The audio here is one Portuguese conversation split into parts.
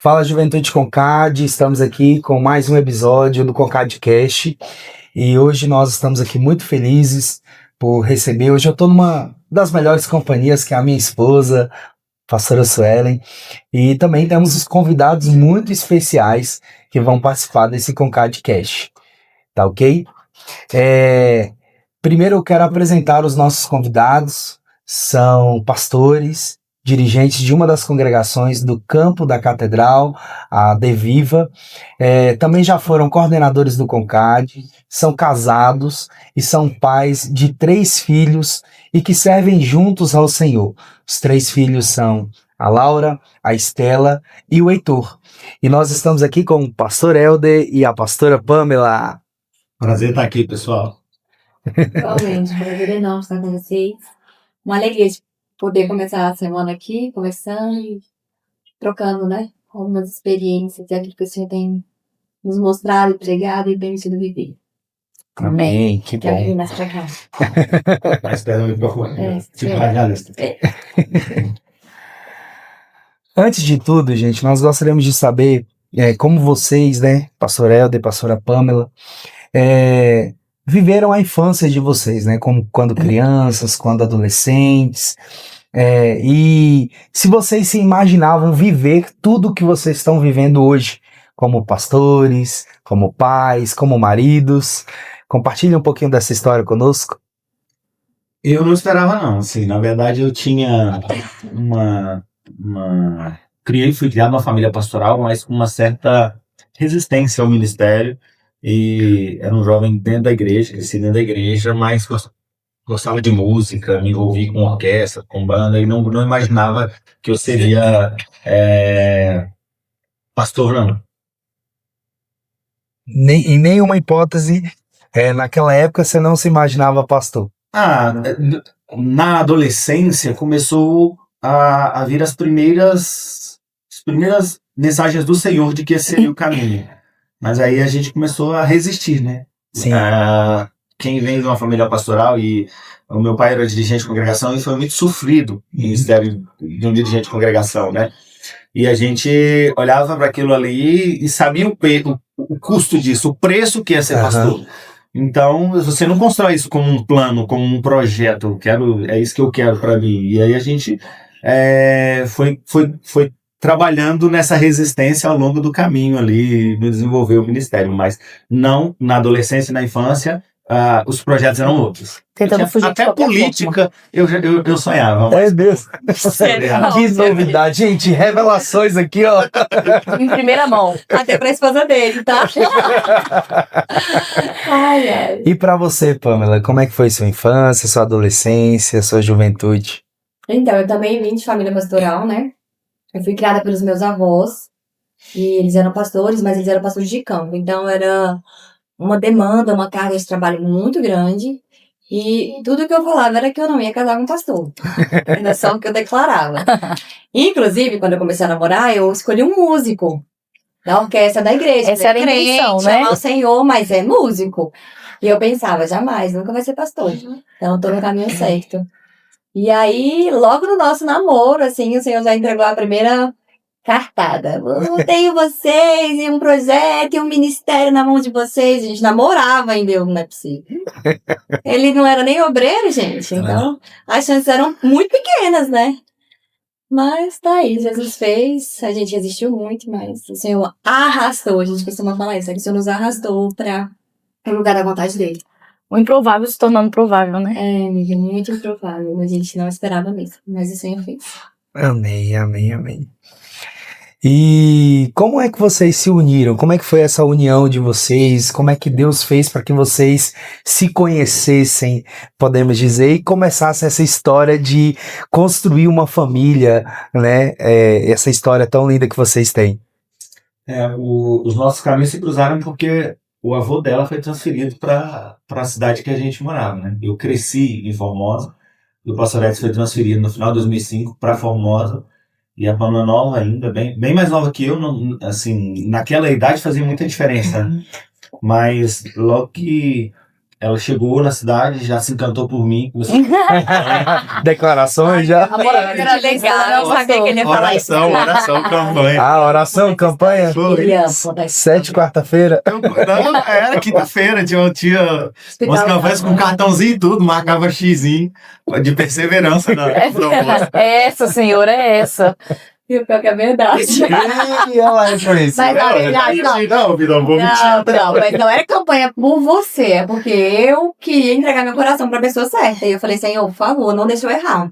Fala Juventude Concad, estamos aqui com mais um episódio do ConcadCast e hoje nós estamos aqui muito felizes por receber. Hoje eu estou numa das melhores companhias, que é a minha esposa, pastora Suelen, e também temos os convidados muito especiais que vão participar desse ConcadCast, tá ok? Primeiro eu quero apresentar os nossos convidados, são pastores, dirigentes de uma das congregações do campo da Catedral, a De Viva. Também já foram coordenadores do Concad, são casados e são pais de 3 filhos e que servem juntos ao Senhor. Os 3 filhos são a Laura, a Estela e o Heitor. E nós estamos aqui com o pastor Helder e a pastora Pamela. Prazer estar aqui, pessoal. Igualmente, prazer enorme estar com vocês. Uma alegria de poder começar a semana aqui, conversando e trocando, né? Algumas experiências e aquilo que o Senhor tem nos mostrado, pregado e permitido viver. Amém, que Quero vir bom. mais pra cá. Mais perto do microfone. Tipo É. radialista. Antes de tudo, gente, nós gostaríamos de saber como vocês, né, pastor Helder, pastora Pamela, viveram a infância de vocês, né, como quando crianças, quando adolescentes, e se vocês se imaginavam viver tudo que vocês estão vivendo hoje, como pastores, como pais, como maridos. Compartilhe um pouquinho dessa história conosco. Eu não esperava, não. Assim, na verdade, eu tinha fui criado numa família pastoral, mas com uma certa resistência ao ministério. E era um jovem dentro da igreja, cresci dentro da igreja, mas gostava de música, me envolvi com orquestra, com banda, e não imaginava que eu seria pastor, não. Em nenhuma hipótese, naquela época você não se imaginava pastor. Na adolescência começou a vir as primeiras mensagens do Senhor de que esse seria o caminho. Mas aí a gente começou a resistir, né? Sim. Quem vem de uma família pastoral, e o meu pai era dirigente de congregação, e foi muito sofrido o ministério de um dirigente de congregação, né? E a gente olhava para aquilo ali e sabia o custo disso, o preço que é ser pastor. Então, você não constrói isso como um plano, como um projeto. É isso que eu quero para mim. E aí a gente foi trabalhando nessa resistência ao longo do caminho ali, no desenvolver o ministério. Mas não na adolescência e na infância, os projetos eram outros. Tentando fugir de Até qualquer política eu sonhava. É Deus. Que novidade, gente. Revelações aqui, ó. Em primeira mão. Até pra esposa dele, tá? Ai. E pra você, Pamela, como é que foi sua infância, sua adolescência, sua juventude? Então, eu também vim de família pastoral, né? Eu fui criada pelos meus avós. E eles eram pastores, mas eles eram pastores de campo. Então, era uma demanda, uma carga de trabalho muito grande. E tudo que eu falava era que eu não ia casar com um pastor. Era só o que eu declarava. Inclusive, quando eu comecei a namorar, eu escolhi um músico da orquestra da igreja. Essa era a intenção, né? Amar o Senhor, mas é músico. E eu pensava, jamais, nunca vai ser pastor. Então, eu tô no caminho certo. E aí, logo no nosso namoro, assim, o Senhor já entregou a primeira cartada. Eu tenho vocês e um projeto e um ministério na mão de vocês. A gente namorava ainda, não é possível. Ele não era nem obreiro, gente. Então, as chances eram muito pequenas, né? Mas tá aí, Jesus fez. A gente resistiu muito, mas o Senhor arrastou. A gente costuma falar isso, que o Senhor nos arrastou para o lugar da vontade dele. O improvável se tornando provável, né? Muito improvável. A gente não esperava mesmo, mas o Senhor fez. Amém, amém, amém. E como é que vocês se uniram? Como é que foi essa união de vocês? Como é que Deus fez para que vocês se conhecessem, podemos dizer, e começasse essa história de construir uma família, né? Essa história tão linda que vocês têm. Os nossos caminhos se cruzaram porque o avô dela foi transferido para a cidade que a gente morava, né? Eu cresci em Formosa, e o pastor Edson foi transferido no final de 2005 para Formosa. E a Pamela nova ainda, bem mais nova que eu, assim, naquela idade fazia muita diferença. Mas logo que ela chegou na cidade, já se encantou por mim. Declarações já. Amor, era legal, eu não sabia que ele ia falar isso. Oração, campanha. Ah, oração, campanha. Foi. 7 quarta-feira. Não, era quinta-feira, tinha umas campanhas com cartãozinho e tudo, marcava xizinho de perseverança na proposta. É essa, senhor, é essa. E o pior que é verdade. E ela é pra isso. Mas na verdade, não. Não, Vidal, vou mentir. Não, mas não era campanha por você, é porque eu queria entregar meu coração pra pessoa certa. E eu falei, Senhor, por favor, não deixa eu errar.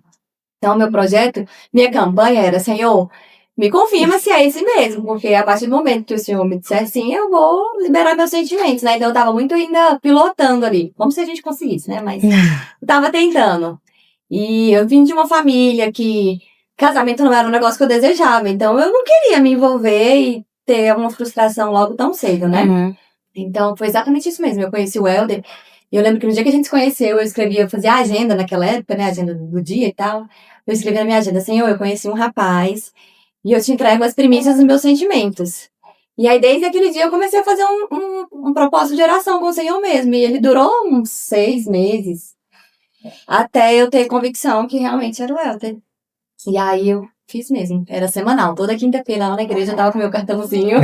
Então, meu projeto, minha campanha era, Senhor, me confirma se é esse mesmo, porque a partir do momento que o Senhor me disser sim, eu vou liberar meus sentimentos, né? Então, eu tava muito ainda pilotando ali, como se a gente conseguisse, né? Mas eu tava tentando. E eu vim de uma família que casamento não era um negócio que eu desejava, então eu não queria me envolver e ter uma frustração logo tão cedo, né? Uhum. Então, foi exatamente isso mesmo. Eu conheci o Helder. E eu lembro que no dia que a gente se conheceu, eu escrevia, eu fazia a agenda naquela época, né? A agenda do dia e tal. Eu escrevi na minha agenda, Senhor, eu conheci um rapaz e eu te entrego as primícias dos meus sentimentos. E aí, desde aquele dia, eu comecei a fazer um propósito de oração com o Senhor mesmo. E ele durou uns 6 meses, até eu ter convicção que realmente era o Helder. E aí, eu fiz mesmo. Era semanal. Toda quinta-feira lá na igreja eu tava com meu cartãozinho.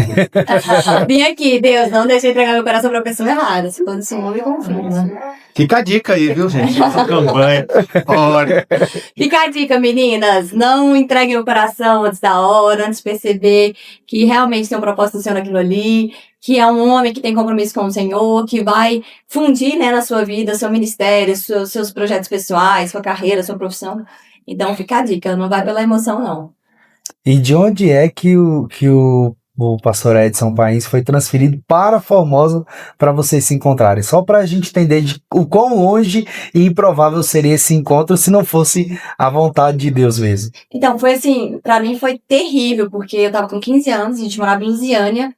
Vim aqui, Deus, não deixe eu entregar meu coração pra pessoa errada. Se for do Senhor, me confirma. Fica a dica aí, viu, gente? Essa campanha. Olha. Fica a dica, meninas. Não entreguem o coração antes da hora, antes de perceber que realmente tem um propósito do Senhor naquilo ali, que é um homem que tem compromisso com o Senhor, que vai fundir, né, na sua vida, seu ministério, seus projetos pessoais, sua carreira, sua profissão. Então, fica a dica. Não vai pela emoção, não. E de onde é que o pastor Edson Pains foi transferido para Formosa para vocês se encontrarem? Só para a gente entender o quão longe e improvável seria esse encontro se não fosse a vontade de Deus mesmo. Então, foi assim, pra mim foi terrível, porque eu tava com 15 anos, a gente morava em Lusiânia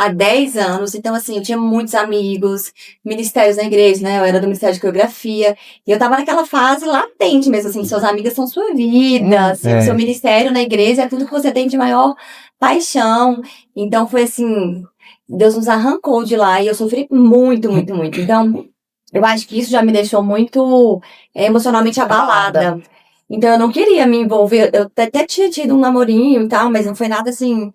há 10 anos, então assim, eu tinha muitos amigos, ministérios na igreja, né, eu era do Ministério de Coreografia, e eu tava naquela fase latente mesmo, assim, suas amigas são sua vida, assim, seu ministério na igreja é tudo que você tem de maior paixão, então foi assim, Deus nos arrancou de lá, e eu sofri muito, muito, muito, então eu acho que isso já me deixou muito emocionalmente abalada. Então eu não queria me envolver, eu até tinha tido um namorinho e tal, mas não foi nada assim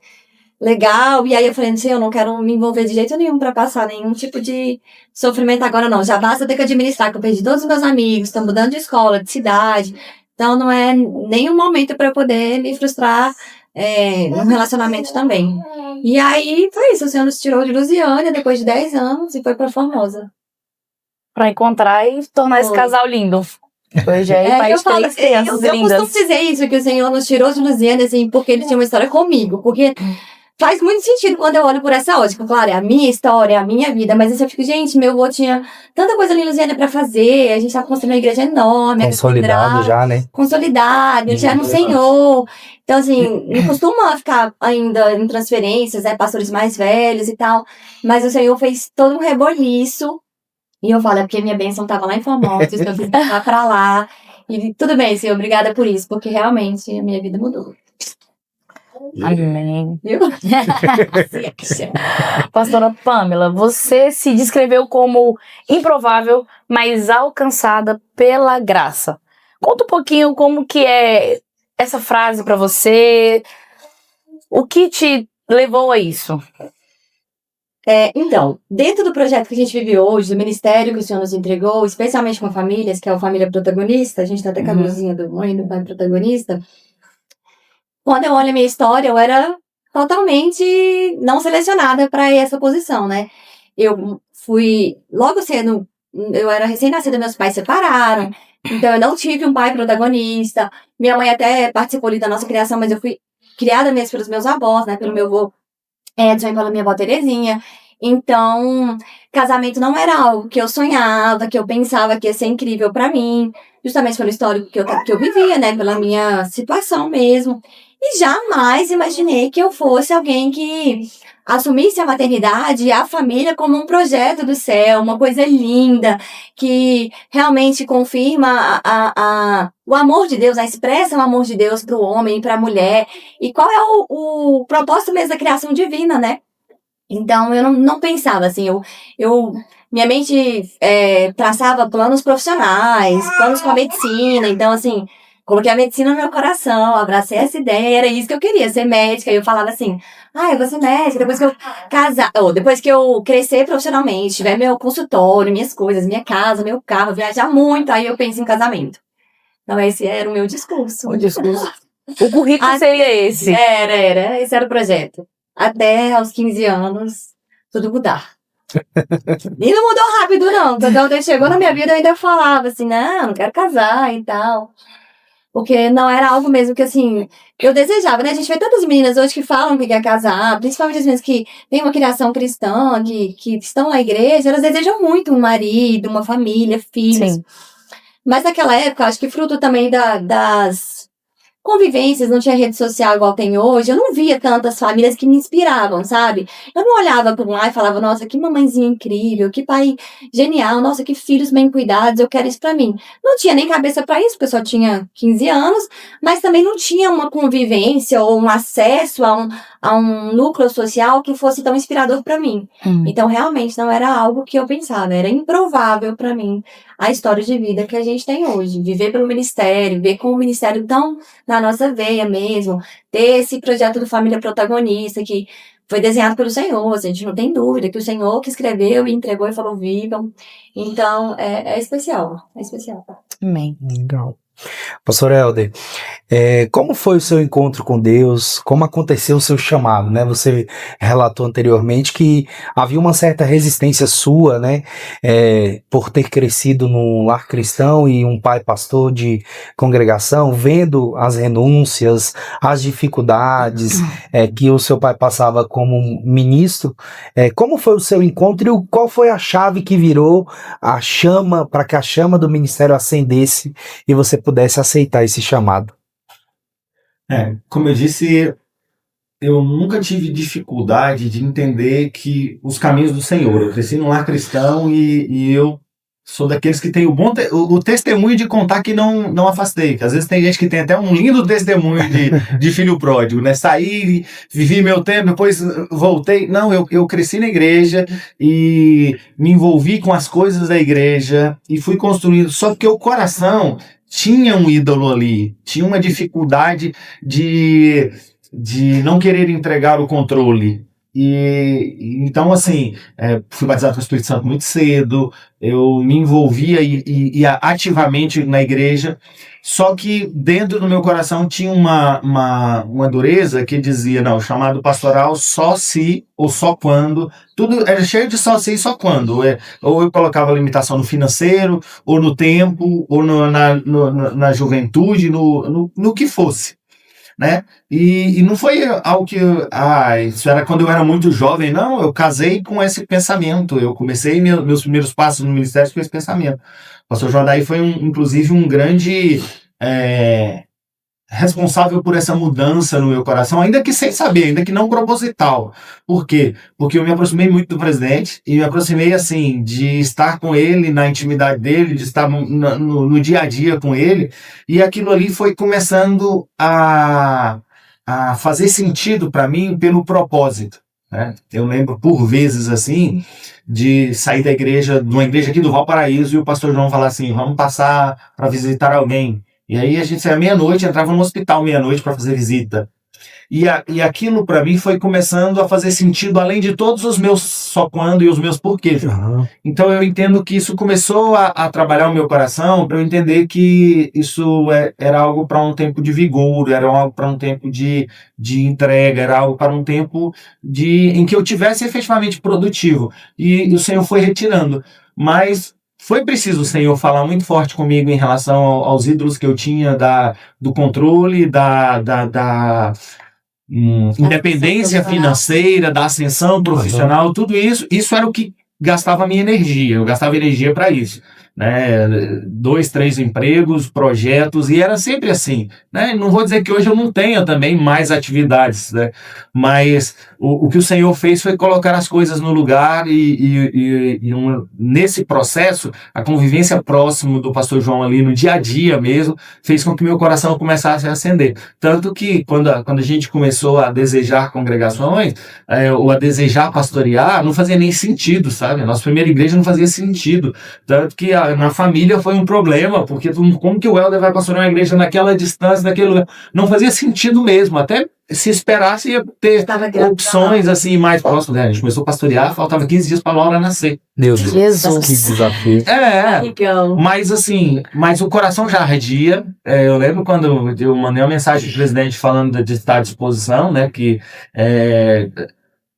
legal. E aí eu falei, assim, eu não quero me envolver de jeito nenhum pra passar nenhum tipo de sofrimento agora não. Já basta eu ter que administrar, que eu perdi todos os meus amigos, estão mudando de escola, de cidade. Então não é nenhum momento pra eu poder me frustrar num relacionamento também. E aí foi isso, o Senhor nos tirou de Lusiânia depois de 10 anos e foi pra Formosa. Pra encontrar e tornar esse casal lindo. Hoje é pai eu de falo, 3 crianças eu lindas. costumo dizer isso, que o Senhor nos tirou de Lusiânia, assim, porque ele tinha uma história comigo. Porque faz muito sentido quando eu olho por essa ótica. Claro, é a minha história, é a minha vida. Mas assim, eu fico, gente, meu avô tinha tanta coisa ali em Lusiânia pra fazer. A gente tá construindo uma igreja enorme. Consolidado já, né? Consolidado, já no Senhor. Então, assim, não costuma ficar ainda em transferências, né? Pastores mais velhos e tal. Mas o Senhor fez todo um reboliço. E eu falo, é porque minha bênção tava lá em Formosa, eu fui pra lá. E tudo bem, Senhor, obrigada por isso, porque realmente a minha vida mudou. Amém. Viu? Pastora Pamela, você se descreveu como improvável, mas alcançada pela graça. Conta um pouquinho como que é essa frase pra você. O que te levou a isso? Então, dentro do projeto que a gente vive hoje, do ministério que o Senhor nos entregou, especialmente com famílias, que é a família protagonista, a gente tá até com a blusinha do mãe e do pai protagonista. Quando eu olho a minha história, eu era totalmente não selecionada para essa posição, né? Eu fui, logo cedo, eu era recém-nascida, meus pais separaram, então eu não tive um pai protagonista. Minha mãe até participou ali da nossa criação, mas eu fui criada mesmo pelos meus avós, né? Pelo meu avô Edson e pela minha avó Terezinha. Então, casamento não era algo que eu sonhava, que eu pensava que ia ser incrível pra mim, justamente pelo histórico que eu vivia, né, pela minha situação mesmo. E jamais imaginei que eu fosse alguém que assumisse a maternidade e a família como um projeto do céu, uma coisa linda, que realmente confirma o amor de Deus, expressa o amor de Deus para o homem e para a mulher. E qual é o propósito mesmo da criação divina, né? Então, eu não pensava assim, eu minha mente traçava planos profissionais, planos com a medicina. Então, assim, coloquei a medicina no meu coração, abracei essa ideia, era isso que eu queria, ser médica. E eu falava assim, eu vou ser médica depois que eu casar, ou depois que eu crescer profissionalmente, tiver meu consultório, minhas coisas, minha casa, meu carro, viajar muito, aí eu penso em casamento. Então, esse era o meu discurso. O discurso. O currículo seria esse. Esse era o projeto. Até aos 15 anos, tudo mudar. E não mudou rápido, não. Quando chegou na minha vida, eu ainda falava assim, não quero casar e tal. Porque não era algo mesmo que, assim, eu desejava, né? A gente vê tantas meninas hoje que falam que quer casar, principalmente as meninas que têm uma criação cristã, que estão na igreja, elas desejam muito um marido, uma família, filhos. Sim. Mas naquela época, acho que fruto também das convivências, não tinha rede social igual tem hoje, eu não via tantas famílias que me inspiravam, sabe? Eu não olhava por lá e falava, nossa, que mamãezinha incrível, que pai genial, nossa, que filhos bem cuidados, eu quero isso pra mim. Não tinha nem cabeça pra isso, porque eu só tinha 15 anos, mas também não tinha uma convivência ou um acesso a um núcleo social que fosse tão inspirador pra mim. Então, realmente, não era algo que eu pensava, era improvável pra mim a história de vida que a gente tem hoje. Viver pelo ministério, ver com o ministério tão na nossa veia mesmo, ter esse projeto do Família Protagonista, que foi desenhado pelo Senhor, a gente não tem dúvida que o Senhor que escreveu e entregou e falou, vivam. Então, é especial, é especial. Amém. Legal. Pastor Helder, como foi o seu encontro com Deus? Como aconteceu o seu chamado, né? Você relatou anteriormente que havia uma certa resistência sua, né? Por ter crescido num lar cristão e um pai pastor de congregação, vendo as renúncias, as dificuldades que o seu pai passava como ministro. Como foi o seu encontro e qual foi a chave que virou a chama, para que a chama do ministério acendesse e você pudesse aceitar esse chamado? Como eu disse, eu nunca tive dificuldade de entender que os caminhos do Senhor. Eu cresci num lar cristão e eu sou daqueles que tem o testemunho de contar que não afastei. Que às vezes tem gente que tem até um lindo testemunho de filho pródigo, né? Saí, vivi meu tempo, depois voltei. Não, eu cresci na igreja e me envolvi com as coisas da igreja e fui construindo. Só que o coração tinha um ídolo ali, tinha uma dificuldade de não querer entregar o controle. E então, assim, fui batizado com o Espírito Santo muito cedo, eu me envolvia e ia ativamente na igreja, só que dentro do meu coração tinha uma dureza que dizia, não, chamado pastoral só se ou só quando, tudo era cheio de só se e só quando, ou eu colocava limitação no financeiro, ou no tempo, ou na juventude, no que fosse. Né? E não foi algo que isso era quando eu era muito jovem, não, eu casei com esse pensamento, eu comecei meus primeiros passos no ministério com esse pensamento. O pastor Joadaí foi inclusive um grande responsável por essa mudança no meu coração, ainda que sem saber, ainda que não proposital. Por quê? Porque eu me aproximei muito do presidente e me aproximei assim, de estar com ele, na intimidade dele, de estar no dia a dia com ele, e aquilo ali foi começando a fazer sentido para mim pelo propósito. Né? Eu lembro por vezes assim, de sair da igreja, de uma igreja aqui do Valparaíso, e o pastor João falar assim, vamos passar para visitar alguém. E aí a gente saía meia-noite, entrava no hospital meia-noite para fazer visita. E aquilo para mim foi começando a fazer sentido, além de todos os meus só quando e os meus porquês. Uhum. Então eu entendo que isso começou a trabalhar o meu coração para eu entender que isso era algo para um tempo de vigor, era algo para um tempo de entrega, era algo para um tempo em que eu tivesse efetivamente produtivo. E o Senhor foi retirando. Mas foi preciso o Senhor falar muito forte comigo em relação aos ídolos que eu tinha do controle, da independência financeira, da ascensão profissional, tudo isso era o que gastava a minha energia, eu gastava energia para isso. né? 2, 3 empregos, projetos, e era sempre assim, né? Não vou dizer que hoje eu não tenha também mais atividades, né? Mas o que o Senhor fez foi colocar as coisas no lugar nesse processo, a convivência próximo do pastor João ali no dia a dia mesmo, fez com que meu coração começasse a acender. Tanto que quando a gente começou a desejar congregações, ou a desejar pastorear, não fazia nem sentido, sabe? A nossa primeira igreja não fazia sentido. Tanto que na família foi um problema, porque como que o Helder vai pastorear uma igreja naquela distância, naquele lugar? Não fazia sentido mesmo, até se esperasse ia ter opções assim mais próximas. A gente começou a pastorear, faltava 15 dias para a Laura nascer. Meu Deus, Jesus. que desafio. Mas assim, o coração já ardia. Eu lembro quando eu mandei uma mensagem pro presidente falando de estar à disposição, né, que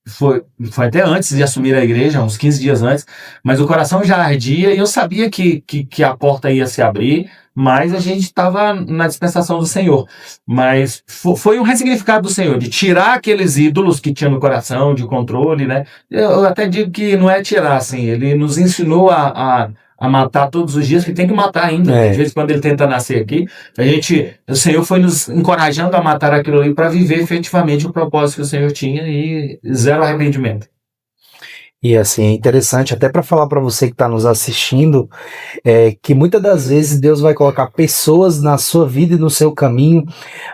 foi até antes de assumir a igreja, uns 15 dias antes, mas o coração já ardia e eu sabia que a porta ia se abrir, mas a gente estava na dispensação do Senhor. Mas foi um ressignificado do Senhor, de tirar aqueles ídolos que tinha no coração, de controle, né? Eu até digo que não é tirar, assim, ele nos ensinou a matar todos os dias, que tem que matar ainda. Às vezes, quando ele tenta nascer aqui, o Senhor foi nos encorajando a matar aquilo ali para viver efetivamente o propósito que o Senhor tinha e zero arrependimento. E assim, é interessante até para falar para você que está nos assistindo, que muitas das vezes Deus vai colocar pessoas na sua vida e no seu caminho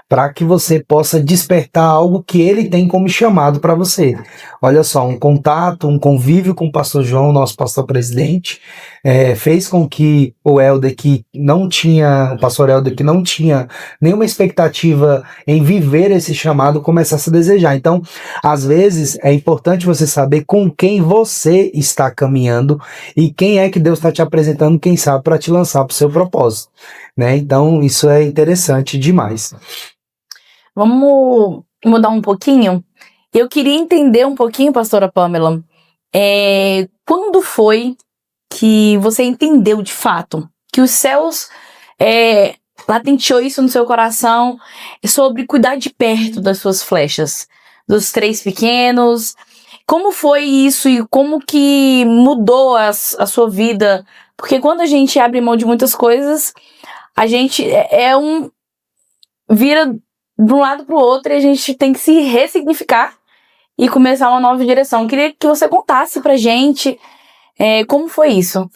para que você possa despertar algo que Ele tem como chamado para você. Olha só, um contato, um convívio com o pastor João, nosso pastor presidente, fez com que o pastor Helder, que não tinha nenhuma expectativa em viver esse chamado, começasse a desejar. Então, às vezes, é importante você saber com quem você está caminhando e quem é que Deus está te apresentando, quem sabe, para te lançar para o seu propósito, né? Então, isso é interessante demais. Vamos mudar um pouquinho? Eu queria entender um pouquinho, pastora Pamela, quando foi que você entendeu de fato que os céus latenteou isso no seu coração sobre cuidar de perto das suas flechas, dos 3 pequenos? Como foi isso e como que mudou a sua vida? Porque quando a gente abre mão de muitas coisas, a gente vira de um lado para o outro e a gente tem que se ressignificar e começar uma nova direção. Eu queria que você contasse pra gente como foi isso.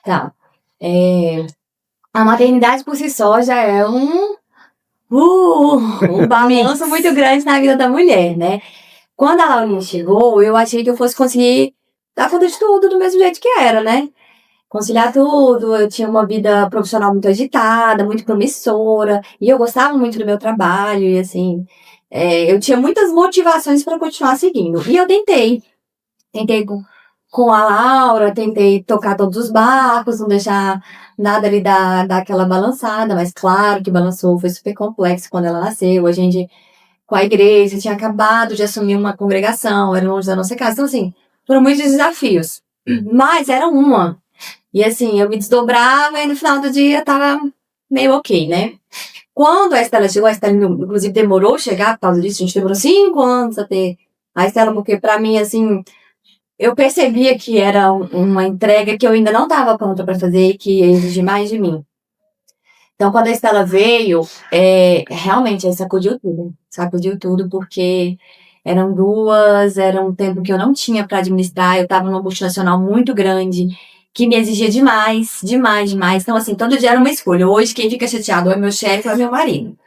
Tá. A maternidade por si só já é um balanço muito grande na vida da mulher, né? Quando a Laurinha chegou, eu achei que eu fosse conseguir dar conta de tudo do mesmo jeito que era, né? Conciliar tudo, eu tinha uma vida profissional muito agitada, muito promissora, e eu gostava muito do meu trabalho, e assim, eu tinha muitas motivações para continuar seguindo. E eu tentei com a Laura, tentei tocar todos os barcos, não deixar nada ali dar aquela balançada, mas claro que balançou, foi super complexo quando ela nasceu. A gente, com a igreja, tinha acabado de assumir uma congregação, era longe da nossa casa. Então, assim, foram muitos desafios, mas era uma. E assim, eu me desdobrava e no final do dia tava meio ok, né? Quando a Estela chegou, a Estela inclusive demorou a chegar por causa disso, a gente demorou 5 anos a ter a Estela, porque pra mim, assim, eu percebia que era uma entrega que eu ainda não estava pronta para fazer e que ia exigir mais de mim. Então, quando a Estela veio, realmente sacudiu tudo, porque eram 2, era um tempo que eu não tinha para administrar, eu estava numa multinacional muito grande, que me exigia demais. Então, assim, todo dia era uma escolha. Hoje, quem fica chateado ou é meu chefe ou é meu marido.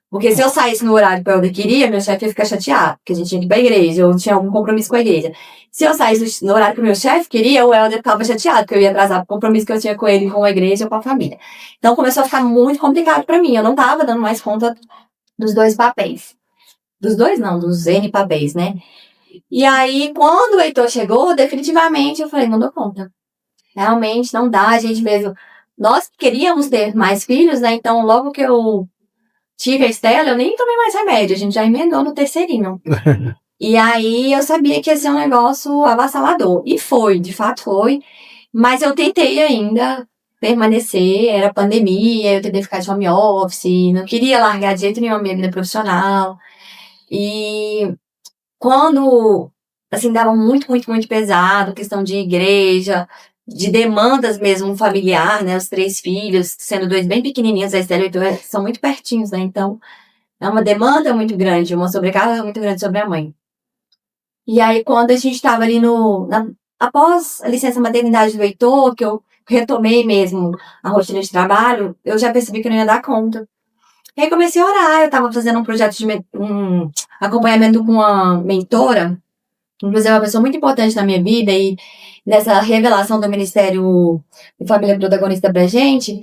Porque se eu saísse no horário que eu queria, meu chefe ia ficar chateado, porque a gente tinha que ir pra igreja, ou tinha algum compromisso com a igreja. Se eu saísse no horário que o meu chefe queria, o Helder ficava chateado, porque eu ia atrasar o compromisso que eu tinha com ele, com a igreja ou com a família. Então começou a ficar muito complicado pra mim. Eu não tava dando mais conta dos 2 papéis. Dos 2 não, dos N papéis, né? E aí, quando o Heitor chegou, definitivamente eu falei, não dou conta. Realmente não dá, a gente mesmo... Nós queríamos ter mais filhos, né? Então, logo que eu tive a Estela, eu nem tomei mais remédio, a gente já emendou no terceirinho. E aí, eu sabia que ia ser um negócio avassalador. E foi, de fato foi. Mas eu tentei ainda permanecer, era pandemia, eu tentei ficar de home office, não queria largar de jeito nenhum a minha vida profissional. E quando, assim, dava muito pesado, questão de igreja, de demandas mesmo familiar, né? Os 3 filhos, sendo 2 bem pequenininhos, a Estela e o Heitor são muito pertinhos, né? Então, é uma demanda muito grande, uma sobrecarga muito grande sobre a mãe. E aí, quando a gente estava ali após a licença maternidade do Heitor, que eu retomei mesmo a rotina de trabalho, eu já percebi que eu não ia dar conta. E aí comecei a orar, eu estava fazendo um projeto de um acompanhamento com uma mentora, inclusive uma pessoa muito importante na minha vida, e nessa revelação do Ministério de Família Protagonista pra gente,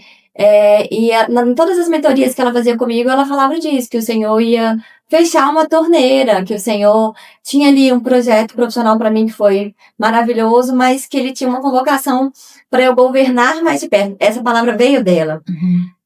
em todas as mentorias que ela fazia comigo, ela falava disso, que o Senhor ia fechar uma torneira, que o Senhor tinha ali um projeto profissional para mim que foi maravilhoso, mas que ele tinha uma convocação para eu governar mais de perto. Essa palavra veio dela.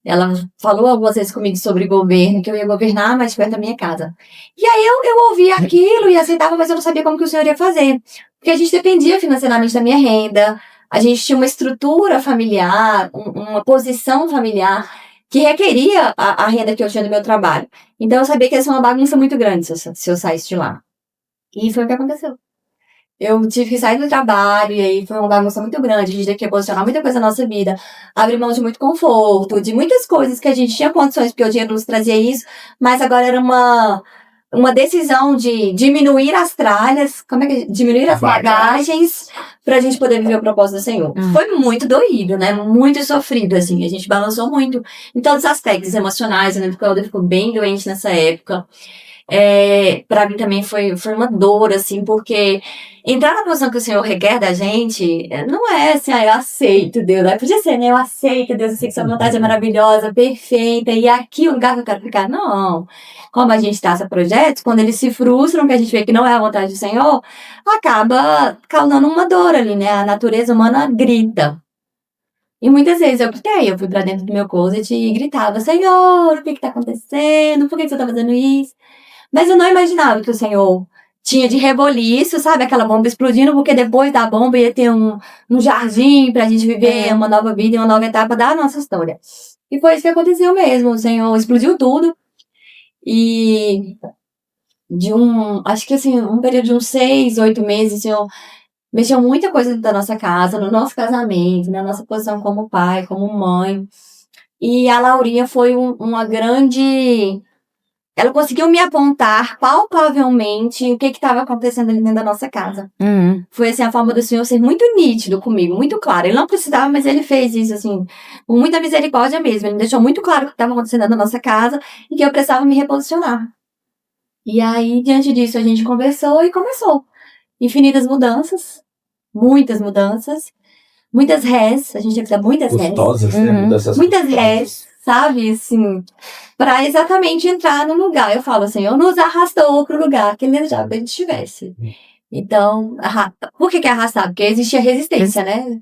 Ela falou algumas vezes comigo sobre governo, que eu ia governar mais de perto da minha casa. E aí eu ouvia aquilo e aceitava, mas eu não sabia como que o Senhor ia fazer. Porque a gente dependia financeiramente da minha renda, a gente tinha uma estrutura familiar, uma posição familiar que requeria a renda que eu tinha do meu trabalho. Então eu sabia que ia ser uma bagunça muito grande se eu saísse de lá. E foi o que aconteceu. Eu tive que sair do trabalho, e aí foi uma bagunça muito grande. A gente teve que posicionar muita coisa na nossa vida, abrir mão de muito conforto, de muitas coisas que a gente tinha condições, porque o dinheiro nos trazia isso, mas agora era uma decisão de diminuir as tralhas, diminuir as bagagens pra gente poder viver o propósito do Senhor. Foi muito doído, né? Muito sofrido, assim. A gente balançou muito em todos os aspectos emocionais. Eu lembro que o Helder ficou bem doente nessa época. Pra mim também foi uma dor, assim, porque entrar na posição que o Senhor requer da gente não é assim, eu aceito Deus, né? Podia ser, né? Eu aceito Deus, eu sei que sua vontade é maravilhosa, perfeita, e aqui o lugar que eu quero ficar. Não. Como a gente traça projetos, quando eles se frustram, que a gente vê que não é a vontade do Senhor, acaba causando uma dor ali, né? A natureza humana grita. E muitas vezes eu fui pra dentro do meu closet e gritava: Senhor, o que tá acontecendo? Por que você tá fazendo isso? Mas eu não imaginava que o Senhor tinha de reboliço, sabe? Aquela bomba explodindo, porque depois da bomba ia ter um jardim pra gente viver uma nova vida e uma nova etapa da nossa história. E foi isso que aconteceu mesmo. O Senhor explodiu tudo. E acho que assim, um período de uns 6, 8 meses, o Senhor mexeu muita coisa dentro da nossa casa, no nosso casamento, na nossa posição como pai, como mãe. E a Laurinha foi uma grande... Ela conseguiu me apontar palpavelmente o que estava acontecendo ali dentro da nossa casa. Foi assim, a forma do Senhor ser muito nítido comigo, muito claro. Ele não precisava, mas ele fez isso, assim, com muita misericórdia mesmo. Ele deixou muito claro o que estava acontecendo dentro da nossa casa e que eu precisava me reposicionar. E aí, diante disso, a gente conversou e começou. Infinitas mudanças, muitas mudanças, muitas rés. A gente tinha que dar muitas rés. Gostosas, né? Muitas rés, sabe, assim... Pra exatamente entrar no lugar. Eu falo assim, eu nos arrastou pro lugar que ele desejava que a gente estivesse. Então, por que arrastar? Porque existia resistência, né?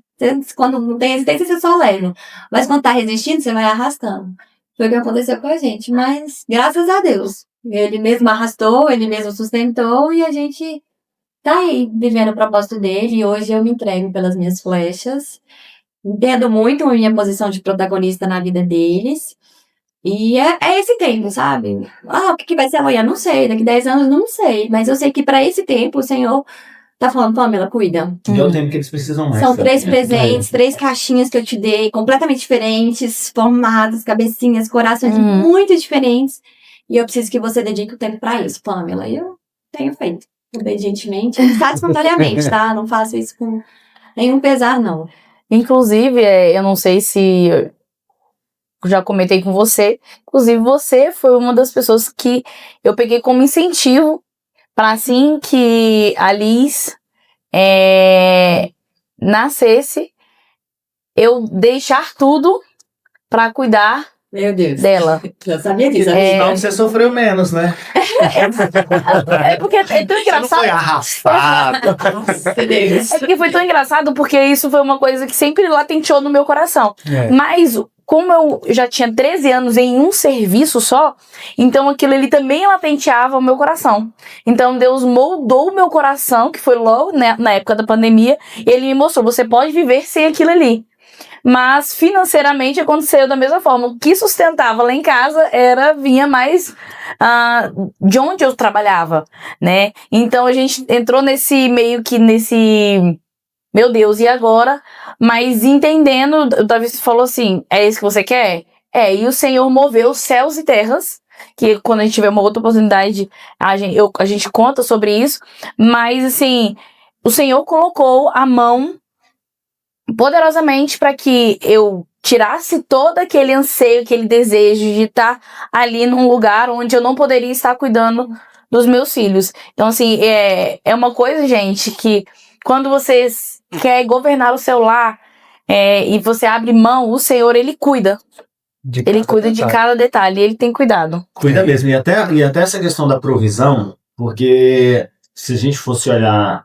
Quando não tem resistência, você só leva. Mas quando tá resistindo, você vai arrastando. Foi o que aconteceu com a gente. Mas, graças a Deus, ele mesmo arrastou, ele mesmo sustentou e a gente tá aí, vivendo o propósito dele. E hoje eu me entrego pelas minhas flechas. Entendo muito a minha posição de protagonista na vida deles. E é esse tempo, sabe? O que vai ser amanhã? Não sei. Daqui 10 anos, não sei. Mas eu sei que para esse tempo, o Senhor tá falando, Pamela, cuida. É o tempo que eles precisam mais. São 3 presentes, 3 caixinhas que eu te dei, completamente diferentes, formados, cabecinhas, corações muito diferentes. E eu preciso que você dedique o tempo para isso, Pamela. E eu tenho feito, obedientemente, satisfatoriamente, tá? Não faço isso com nenhum pesar, não. Inclusive, eu não sei se... já comentei com você, inclusive você foi uma das pessoas que eu peguei como incentivo para assim que a Liz nascesse, eu deixar tudo para cuidar Meu Deus. dela. Já sabia disso. Então você sofreu menos, né? Porque é tão engraçado. Você não foi arrastado. É porque foi tão engraçado, porque isso foi uma coisa que sempre latenteou no meu coração. Mas... como eu já tinha 13 anos em um serviço só, então aquilo ele também latenteava o meu coração. Então Deus moldou o meu coração, que foi logo na época da pandemia, e ele me mostrou, você pode viver sem aquilo ali. Mas financeiramente aconteceu da mesma forma. O que sustentava lá em casa vinha mais de onde eu trabalhava, né? Então a gente entrou nesse meu Deus, e agora? Mas entendendo, o Davi falou assim, é isso que você quer? E o Senhor moveu céus e terras, que quando a gente tiver uma outra oportunidade, a gente conta sobre isso, mas assim, o Senhor colocou a mão poderosamente para que eu tirasse todo aquele anseio, aquele desejo de estar ali num lugar onde eu não poderia estar cuidando dos meus filhos. Então, assim, é uma coisa, gente, que quando você quer governar o seu lar e você abre mão, o Senhor, Ele cuida. Ele cuida de cada detalhe, Ele tem cuidado. Cuida mesmo. E até essa questão da provisão, porque se a gente fosse olhar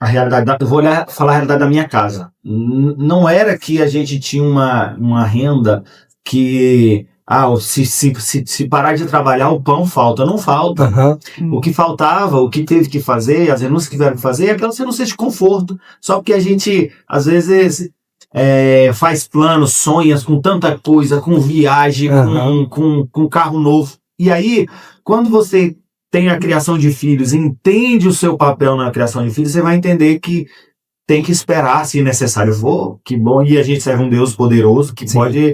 a realidade, eu vou falar a realidade da minha casa. Não era que a gente tinha uma renda que, se parar de trabalhar, o pão falta. Não falta. O que faltava, o que teve que fazer, as renúncias que tiveram que fazer, é aquelas renúncias de conforto. Só porque a gente, às vezes, faz planos, sonha com tanta coisa, com viagem, com carro novo. E aí, quando você tem a criação de filhos, entende o seu papel na criação de filhos, você vai entender que tem que esperar, se necessário for, que bom, e a gente serve um Deus poderoso, que pode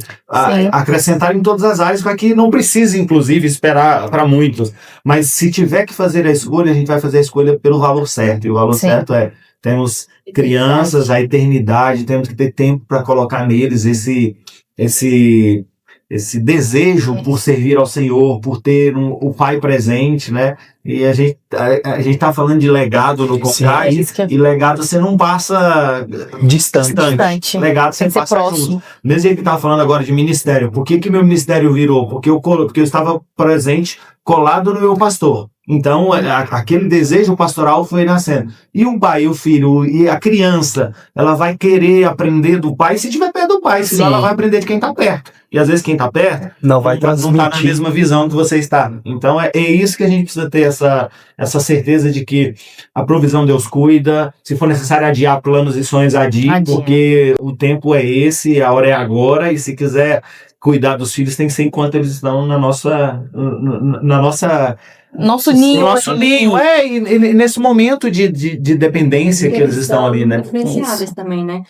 acrescentar em todas as áreas, para que não precise, inclusive, esperar para muitos. Mas se tiver que fazer a escolha, a gente vai fazer a escolha pelo valor certo, e o valor certo temos crianças, a eternidade, temos que ter tempo para colocar neles esse desejo por servir ao Senhor, por ter o Pai presente, né? E a gente tá falando de legado no Concai, e legado você não passa distante. Legado você passa junto. Mesmo ele que tava falando agora de ministério. Por que meu ministério virou? Porque eu estava presente, colado no meu pastor. Então, aquele desejo pastoral foi nascendo. E o pai, o filho, e a criança, ela vai querer aprender do pai se estiver perto do pai, senão ela vai aprender de quem está perto. E às vezes quem está perto não está na mesma visão que você está. Então, é isso que a gente precisa ter, essa certeza de que a provisão Deus cuida. Se for necessário adiar planos e sonhos, adie, porque o tempo é esse, a hora é agora, e se quiser cuidar dos filhos, tem que ser enquanto eles estão na nossa nosso ninho. Nosso ninho, e nesse momento de dependência que eles estão ali, né? Influenciáveis também, né?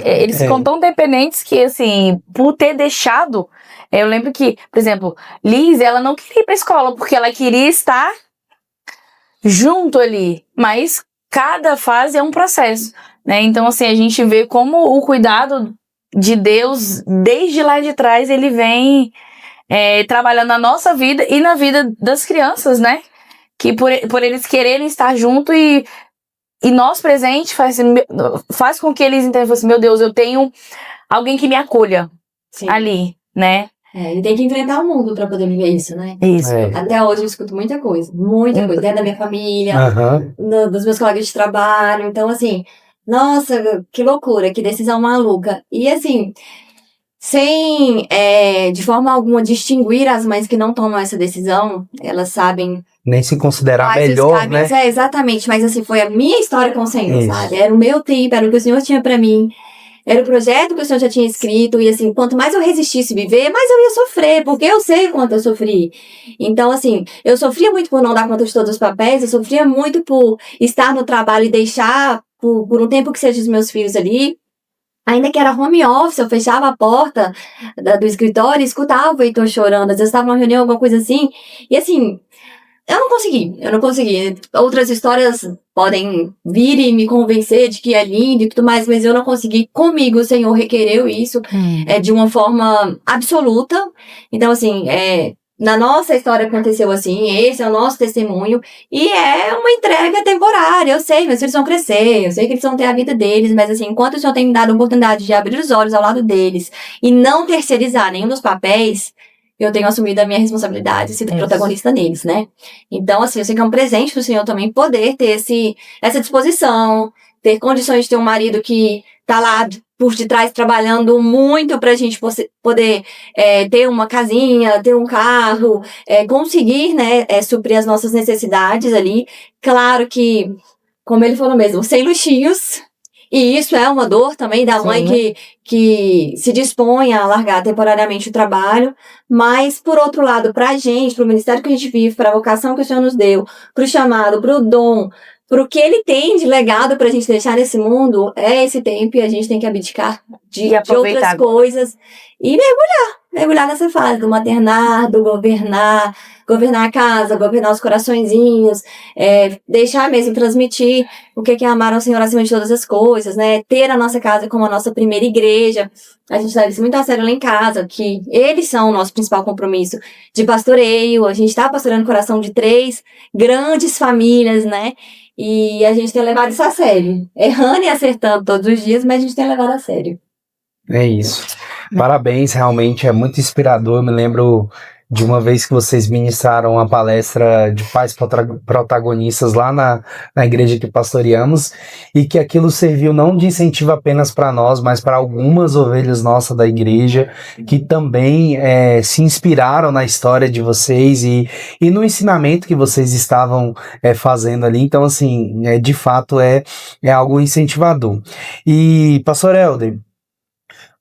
Eles ficam tão dependentes que, assim, por ter deixado... eu lembro que, por exemplo, Liz, ela não queria ir pra escola, porque ela queria estar junto ali. Mas cada fase é um processo, né? Então, assim, a gente vê como o cuidado de Deus, desde lá de trás, ele vem... trabalhando na nossa vida e na vida das crianças, né? Que por eles quererem estar junto e nós presentes faz com que eles entendam assim, meu Deus, eu tenho alguém que me acolha ali, né? E tem que enfrentar o mundo para poder viver isso, né? Isso. Até hoje eu escuto muita coisa, dentro da minha família, dos meus colegas de trabalho. Então, assim, nossa, que loucura, que decisão maluca. E, assim, sem, de forma alguma, distinguir as mães que não tomam essa decisão, elas sabem... Nem se considerar melhor, né? Exatamente, mas assim, foi a minha história com o Senhor, sabe? Era o meu tempo, era o que o Senhor tinha pra mim, era o projeto que o Senhor já tinha escrito, e assim, quanto mais eu resistisse viver, mais eu ia sofrer, porque eu sei quanto eu sofri. Então, assim, eu sofria muito por não dar conta de todos os papéis, eu sofria muito por estar no trabalho e deixar, por um tempo que seja os meus filhos ali. Ainda que era home office, eu fechava a porta do escritório e escutava o Heitor chorando. Às vezes eu estava numa reunião, alguma coisa assim. E assim, eu não consegui. Outras histórias podem vir e me convencer de que é lindo e tudo mais, mas eu não consegui. Comigo, o Senhor requereu isso de uma forma absoluta. Então, assim, na nossa história aconteceu assim, esse é o nosso testemunho, e é uma entrega temporária, eu sei, meus filhos vão crescer, eu sei que eles vão ter a vida deles, mas assim, enquanto o Senhor tem me dado a oportunidade de abrir os olhos ao lado deles, e não terceirizar nenhum dos papéis, eu tenho assumido a minha responsabilidade e sido protagonista neles, né? Então, assim, eu sei que é um presente do Senhor também poder ter essa disposição, ter condições de ter um marido que tá lá por detrás trabalhando muito pra gente poder ter uma casinha, ter um carro, conseguir, né, suprir as nossas necessidades ali. Claro que, como ele falou mesmo, sem luxinhos. E isso é uma dor também da mãe que se dispõe a largar temporariamente o trabalho. Mas, por outro lado, pra gente, pro ministério que a gente vive, pra vocação que o Senhor nos deu, pro chamado, pro dom, pro que ele tem de legado pra gente deixar nesse mundo, é esse tempo, e a gente tem que abdicar E de aproveitar outras coisas e mergulhar nessa fase do maternar, do governar a casa, governar os coraçõezinhos, deixar mesmo transmitir o que é amar ao Senhor acima de todas as coisas, né? Ter a nossa casa como a nossa primeira igreja. A gente leva isso muito a sério lá em casa, que eles são o nosso principal compromisso de pastoreio. A gente está pastoreando o coração de 3 grandes famílias, né? E a gente tem levado isso a sério. Errando e acertando todos os dias, mas a gente tem levado a sério. É isso. Parabéns, realmente é muito inspirador. Eu me lembro de uma vez que vocês ministraram uma palestra de pais protagonistas lá na igreja que pastoreamos, e que aquilo serviu não de incentivo apenas para nós, mas para algumas ovelhas nossas da igreja que também se inspiraram na história de vocês e no ensinamento que vocês estavam fazendo ali. Então, assim, de fato é algo incentivador. E, pastor Helder,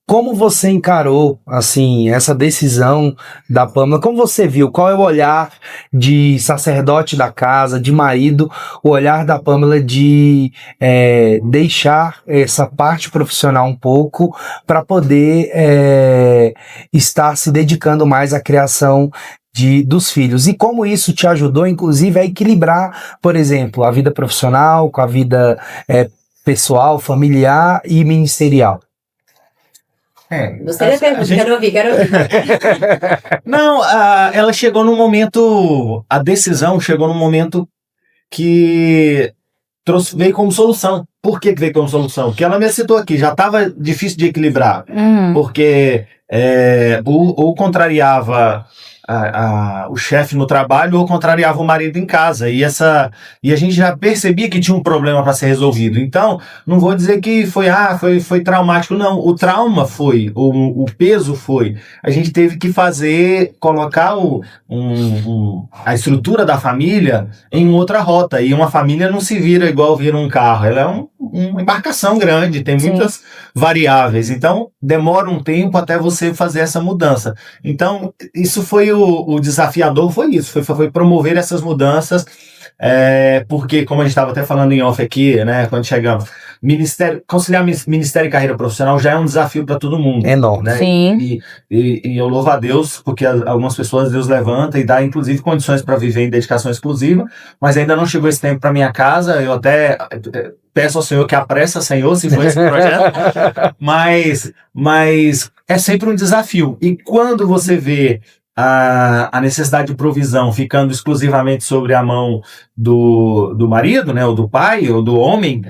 como você encarou, assim, essa decisão da Pâmela? Como você viu? Qual é o olhar de sacerdote da casa, de marido, o olhar da Pâmela de deixar essa parte profissional um pouco para poder estar se dedicando mais à criação dos filhos? E como isso te ajudou, inclusive, a equilibrar, por exemplo, a vida profissional com a vida pessoal, familiar e ministerial? Você pergunta, quero ouvir. Não, ela chegou num momento, a decisão chegou num momento que veio como solução. Por que veio como solução? Porque ela me citou aqui, já estava difícil de equilibrar, porque ou contrariava o chefe no trabalho ou contrariava o marido em casa, e a gente já percebia que tinha um problema para ser resolvido. Então, não vou dizer que foi traumático, não. O trauma foi, o peso foi, a gente teve que colocar a estrutura da família em outra rota, e uma família não se vira igual vira um carro, ela é uma embarcação grande, tem muitas variáveis, então demora um tempo até você fazer essa mudança. Então, isso foi o desafiador, foi isso, foi promover essas mudanças, porque, como a gente estava até falando em off aqui, né, quando chegamos, conciliar ministério e carreira profissional já é um desafio para todo mundo. Enorme. Né? Sim. E eu louvo a Deus, porque algumas pessoas Deus levanta e dá, inclusive, condições para viver em dedicação exclusiva, mas ainda não chegou esse tempo para minha casa. Eu até peço ao Senhor que apressa, Senhor, se for esse projeto, mas é sempre um desafio. E quando você vê a necessidade de provisão ficando exclusivamente sobre a mão do marido, né, ou do pai, ou do homem,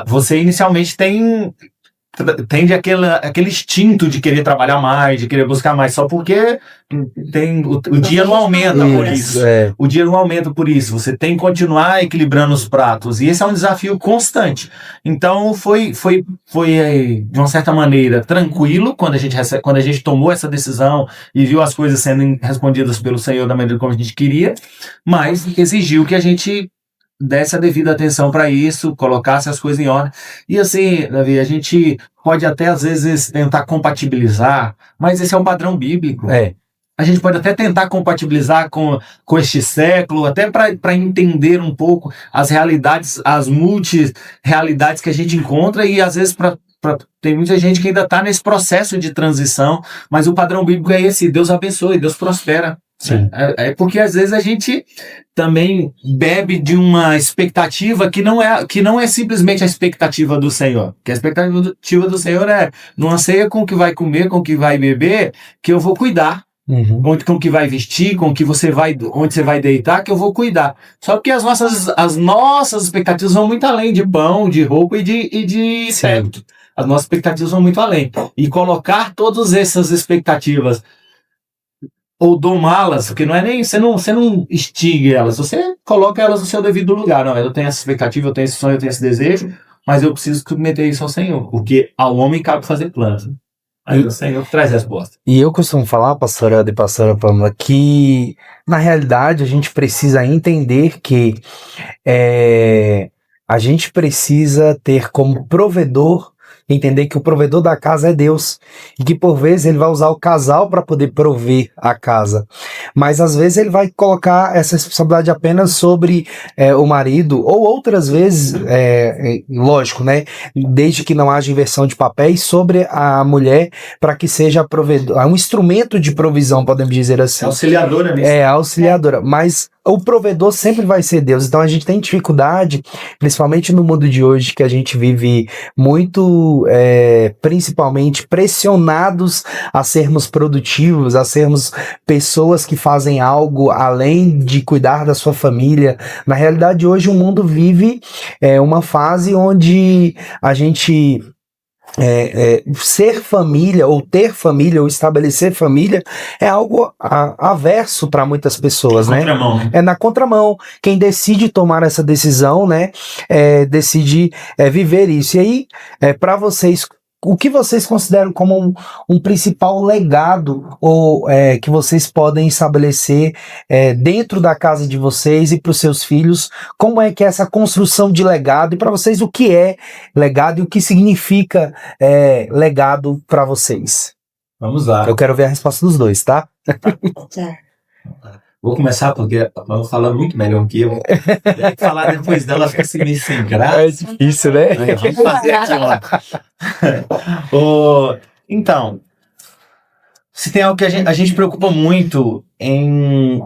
você inicialmente tende aquele instinto de querer trabalhar mais, de querer buscar mais, só porque o dia não aumenta por isso. O dia não aumenta por isso. Você tem que continuar equilibrando os pratos. E esse é um desafio constante. Então, foi de uma certa maneira, tranquilo quando a gente tomou essa decisão e viu as coisas sendo respondidas pelo Senhor da maneira como a gente queria, mas exigiu que a gente desse a devida atenção para isso, colocasse as coisas em ordem. E assim, Davi, a gente pode até às vezes tentar compatibilizar, mas esse é um padrão bíblico. A gente pode até tentar compatibilizar com este século, até para entender um pouco as realidades, as multi-realidades que a gente encontra, e às vezes tem muita gente que ainda está nesse processo de transição, mas o padrão bíblico é esse: Deus abençoe, Deus prospera. Sim. Porque às vezes a gente também bebe de uma expectativa que não é simplesmente a expectativa do Senhor. Que a expectativa do Senhor é: não anseia com o que vai comer, com o que vai beber, que eu vou cuidar. Com o que vai vestir, com o que onde você vai deitar, que eu vou cuidar. Só porque as nossas expectativas vão muito além de pão, de roupa e de teto. As nossas expectativas vão muito além. E colocar todas essas expectativas ou domá-las, porque não é nem, você não instiga elas, você coloca elas no seu devido lugar. Não, eu tenho essa expectativa, eu tenho esse sonho, eu tenho esse desejo, mas eu preciso submeter isso ao Senhor, porque ao homem cabe fazer planos. Aí o Senhor traz resposta. E eu costumo falar, pastora Helder e pastora Pâmela, que na realidade a gente precisa entender que a gente precisa ter como provedor entender que o provedor da casa é Deus e que por vezes ele vai usar o casal para poder prover a casa, mas às vezes ele vai colocar essa responsabilidade apenas sobre o marido, ou outras vezes, lógico, né, desde que não haja inversão de papéis, sobre a mulher, para que seja um instrumento de provisão, podemos dizer assim. Auxiliadora mesmo. Auxiliadora, mas o provedor sempre vai ser Deus. Então a gente tem dificuldade, principalmente no mundo de hoje, que a gente vive muito, principalmente pressionados a sermos produtivos, a sermos pessoas que fazem algo além de cuidar da sua família. Na realidade, hoje o mundo vive uma fase onde a gente ser família, ou ter família, ou estabelecer família, é algo averso para muitas pessoas, né? Contramão. É na contramão. Quem decide tomar essa decisão, né, decide viver isso. E aí, para vocês, o que vocês consideram como um principal legado, ou que vocês podem estabelecer dentro da casa de vocês e para os seus filhos? Como é que é essa construção de legado? E para vocês, o que é legado e o que significa legado para vocês? Vamos lá. Eu quero ver a resposta dos dois, tá? Tá. Vou começar porque ela fala muito melhor que eu. Deve falar depois dela, fica assim meio sem graça. É difícil, né? Vamos fazer aqui, ó. Então, se tem algo que a gente preocupa muito em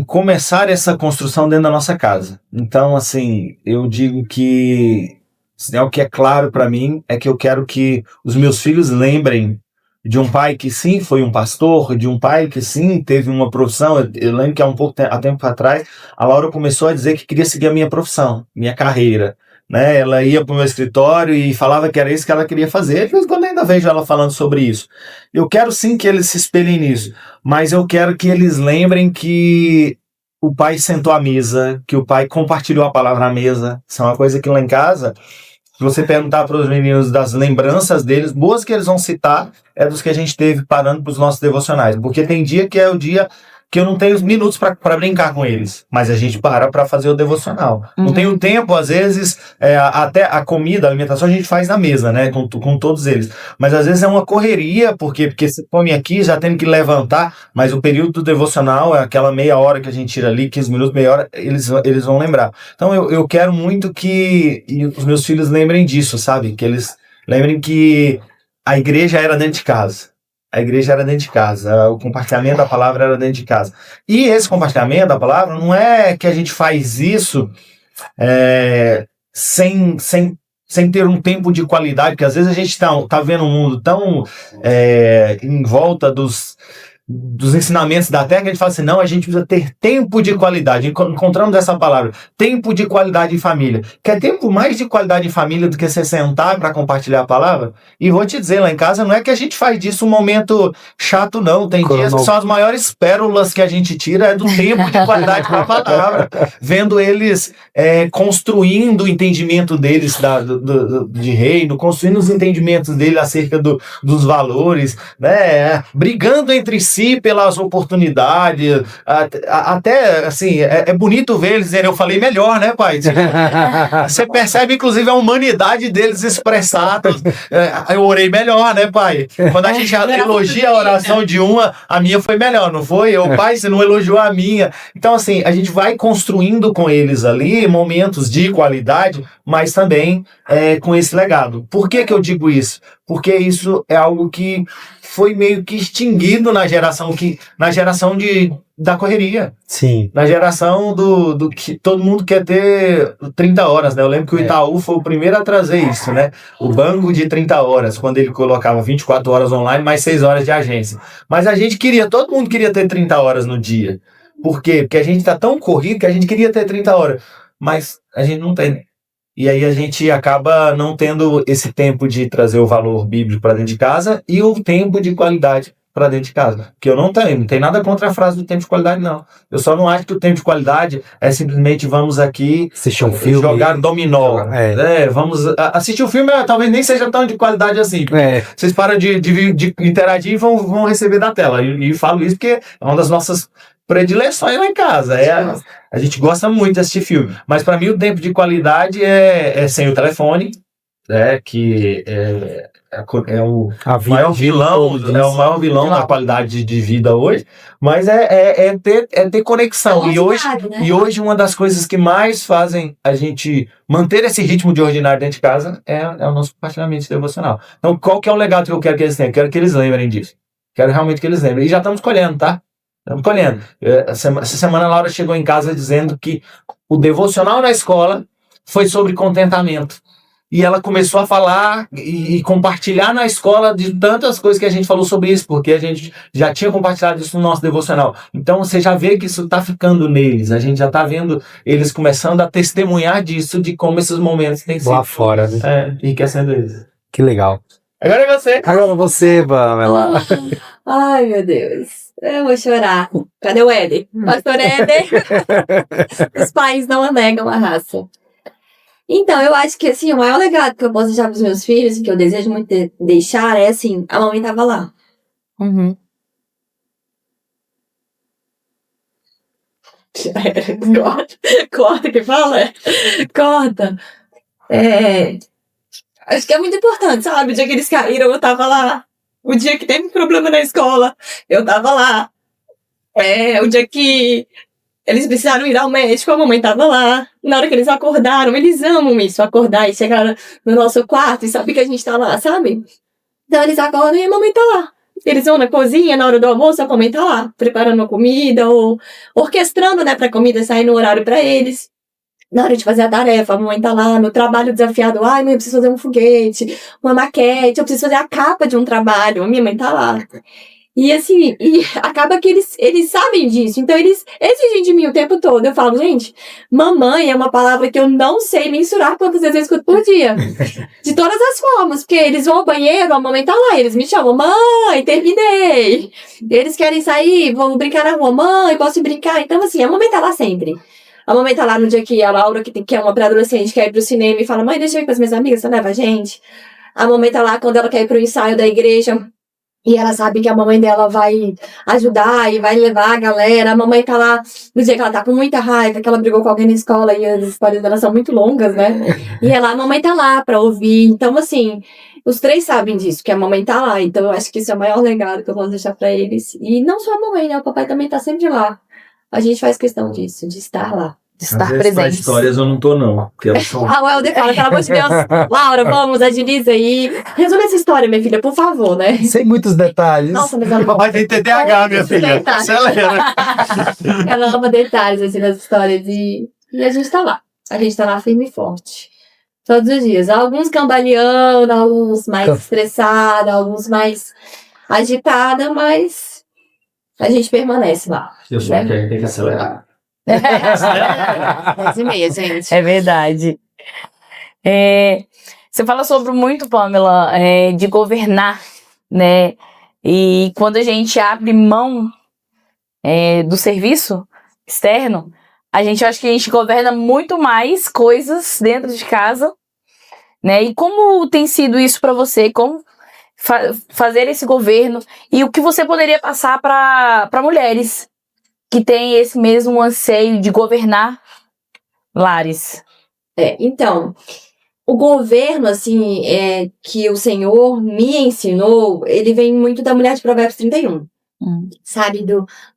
começar essa construção dentro da nossa casa. Então, assim, eu digo que se tem algo que é claro para mim, é que eu quero que os meus filhos lembrem de um pai que sim foi um pastor, de um pai que sim teve uma profissão. Eu lembro que há tempo atrás a Laura começou a dizer que queria seguir a minha profissão, minha carreira, né? Ela ia para o meu escritório e falava que era isso que ela queria fazer. De vez em quando ainda vejo ela falando sobre isso. Eu quero sim que eles se espelhem nisso, mas eu quero que eles lembrem que o pai sentou à mesa, que o pai compartilhou a palavra à mesa. Isso é uma coisa que lá em casa, se você perguntar para os meninos das lembranças deles, boas que eles vão citar, é dos que a gente teve parando para os nossos devocionais. Porque tem dia que é o dia que eu não tenho minutos para brincar com eles, mas a gente para fazer o devocional. Não tenho tempo, às vezes, até a comida, a alimentação a gente faz na mesa, né, com todos eles. Mas às vezes é uma correria, porque você come aqui, já tem que levantar, mas o período do devocional é aquela meia hora que a gente tira ali, 15 minutos, meia hora, eles vão lembrar. Então eu quero muito que os meus filhos lembrem disso, sabe? Que eles lembrem que a igreja era dentro de casa. A igreja era dentro de casa, o compartilhamento da palavra era dentro de casa. E esse compartilhamento da palavra não é que a gente faz isso sem ter um tempo de qualidade, porque às vezes a gente tá vendo um mundo tão em volta dos ensinamentos da terra, que a gente fala assim, não, a gente precisa ter tempo de qualidade. Encontramos essa palavra, tempo de qualidade em família. Quer tempo mais de qualidade em família do que você sentar para compartilhar a palavra? E vou te dizer, lá em casa não é que a gente faz disso um momento chato, não. Tem dias que são as maiores pérolas que a gente tira do tempo de qualidade com a palavra. Vendo eles construindo o entendimento deles de reino, construindo os entendimentos deles acerca dos valores, né? Brigando entre si pelas oportunidades, até assim, é bonito ver eles dizerem, eu falei melhor, né, pai? Você percebe, inclusive, a humanidade deles expressada. Eu orei melhor, né, pai? Quando a gente elogia a oração de uma, a minha foi melhor, não foi? Pai, você não elogiou a minha. Então, assim, a gente vai construindo com eles ali momentos de qualidade, mas também com esse legado. Por que eu digo isso? Porque isso é algo que foi meio que extinguido na geração da correria. Sim. Na geração do que todo mundo quer ter 30 horas, né? Eu lembro que o Itaú foi o primeiro a trazer isso, né? O banco de 30 horas, quando ele colocava 24 horas online, mais 6 horas de agência. Mas todo mundo queria ter 30 horas no dia. Por quê? Porque a gente tá tão corrido que a gente queria ter 30 horas. Mas a gente não tem. E aí a gente acaba não tendo esse tempo de trazer o valor bíblico para dentro de casa e o tempo de qualidade para dentro de casa. Que eu não tem nada contra a frase do tempo de qualidade, não. Eu só não acho que o tempo de qualidade é simplesmente vamos aqui assistir um filme, jogar dominó. Vamos assistir um filme, talvez nem seja tão de qualidade assim. Vocês param de interagir e vão receber da tela. E falo isso porque é uma das nossas predileções lá em casa. A gente gosta muito de assistir filme. Mas para mim o tempo de qualidade é sem o telefone, que é o A vida maior gira em vilão, torno disso. é o maior vilão da qualidade de vida hoje, mas é ter conexão. E hoje uma das coisas que mais fazem a gente manter esse ritmo de ordinário dentro de casa é o nosso compartilhamento devocional. Então, qual que é o legado que eu quero que eles tenham? Quero que eles lembrem disso. Quero realmente que eles lembrem. E já estamos colhendo, tá? Estamos colhendo. Essa semana a Laura chegou em casa dizendo que o devocional na escola foi sobre contentamento. E ela começou a falar e compartilhar na escola de tantas coisas que a gente falou sobre isso, porque a gente já tinha compartilhado isso no nosso devocional. Então você já vê que isso está ficando neles. A gente já está vendo eles começando a testemunhar disso, de como esses momentos têm sido Lá fora, né? enriquecendo eles. Que legal. Agora é você. Agora você, Pamela. Ai, meu Deus. Eu vou chorar. Cadê o Éder? Pastor Éder. Os pais não negam a raça. Então, eu acho que, assim, o maior legado que eu posso deixar pros meus filhos, e que eu desejo muito deixar, é, assim, a mamãe tava lá. Uhum. Corta que fala? Corta. Acho que é muito importante, sabe? O dia que eles caíram, eu tava lá. O dia que teve problema na escola, eu tava lá. O dia que eles precisaram ir ao médico, a mamãe tava lá. Na hora que eles acordaram, eles amam isso, acordar e chegar no nosso quarto e saber que a gente tá lá, sabe? Então eles acordam e a mamãe tá lá. Eles vão na cozinha, na hora do almoço, a mamãe tá lá, preparando a comida ou orquestrando, né, pra comida sair no horário pra eles. Na hora de fazer a tarefa, a mamãe tá lá no trabalho desafiado. Ai, mãe, eu preciso fazer um foguete, uma maquete, eu preciso fazer a capa de um trabalho. A minha mãe tá lá. E assim, acaba que eles sabem disso. Então eles exigem de mim o tempo todo. Eu falo, gente, mamãe é uma palavra que eu não sei mensurar quantas vezes eu escuto por dia. De todas as formas. Porque eles vão ao banheiro, a mamãe tá lá. Eles me chamam, mãe, terminei. Eles querem sair, vão brincar na rua. Mãe, posso brincar? Então assim, a mamãe tá lá sempre. A mamãe tá lá no dia que a Laura, que é uma pré-adolescente, quer ir pro cinema e fala, mãe, deixa eu ir com as minhas amigas, você leva a gente? A mamãe tá lá quando ela quer ir pro ensaio da igreja e ela sabe que a mamãe dela vai ajudar e vai levar a galera. A mamãe tá lá no dia que ela tá com muita raiva, que ela brigou com alguém na escola e as histórias dela são muito longas, né? E a mamãe tá lá pra ouvir. Então, assim, os três sabem disso, que a mamãe tá lá. Então, eu acho que isso é o maior legado que eu posso deixar pra eles. E não só a mamãe, né? O papai também tá sempre lá. A gente faz questão disso, de estar lá. De estar Às vezes, presente. pra histórias eu não tô, não. Porque elas são... Ah, o Helder fala, pelo amor de Deus. Laura, vamos, agiliza aí. Resume essa história, minha filha, por favor, né? Sem muitos detalhes. Nossa, mas ela Papai tem TDAH, minha filha. Detalhes. Acelera. Ela ama detalhes, assim, nas histórias. E a gente tá lá. A gente tá lá firme e forte. Todos os dias. Alguns cambaleando, alguns mais estressados, alguns mais agitada, mas a gente permanece lá. Eu sou que a gente tem que acelerar. 10h30, gente. É verdade. Você fala sobre muito, Pamela, de governar, né? E quando a gente abre mão do serviço externo, eu acho que a gente governa muito mais coisas dentro de casa, né? E como tem sido isso para você? Como fazer esse governo? E o que você poderia passar para mulheres que têm esse mesmo anseio de governar lares? Então, o governo, assim, que o Senhor me ensinou, ele vem muito da mulher de Provérbios 31. Sabe,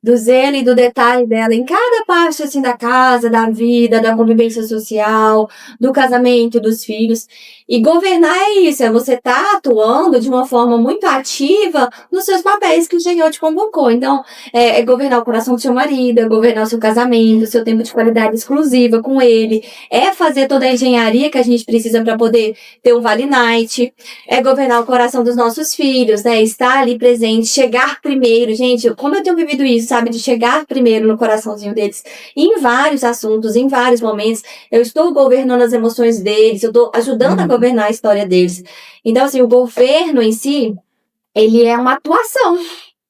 do zelo e do detalhe dela em cada parte, assim, da casa, da vida, da convivência social, do casamento, dos filhos. E governar é isso, é você estar atuando de uma forma muito ativa nos seus papéis que o Senhor te convocou. Então, é governar o coração do seu marido, é governar o seu casamento, o seu tempo de qualidade exclusiva com ele, é fazer toda a engenharia que a gente precisa para poder ter um Vale Night, é governar o coração dos nossos filhos, né? Estar ali presente, chegar primeiro. Gente, como eu tenho vivido isso, sabe? De chegar primeiro no coraçãozinho deles em vários assuntos, em vários momentos. Eu estou governando as emoções deles, eu estou ajudando a governar a história deles. Então, assim, o governo em si, ele é uma atuação.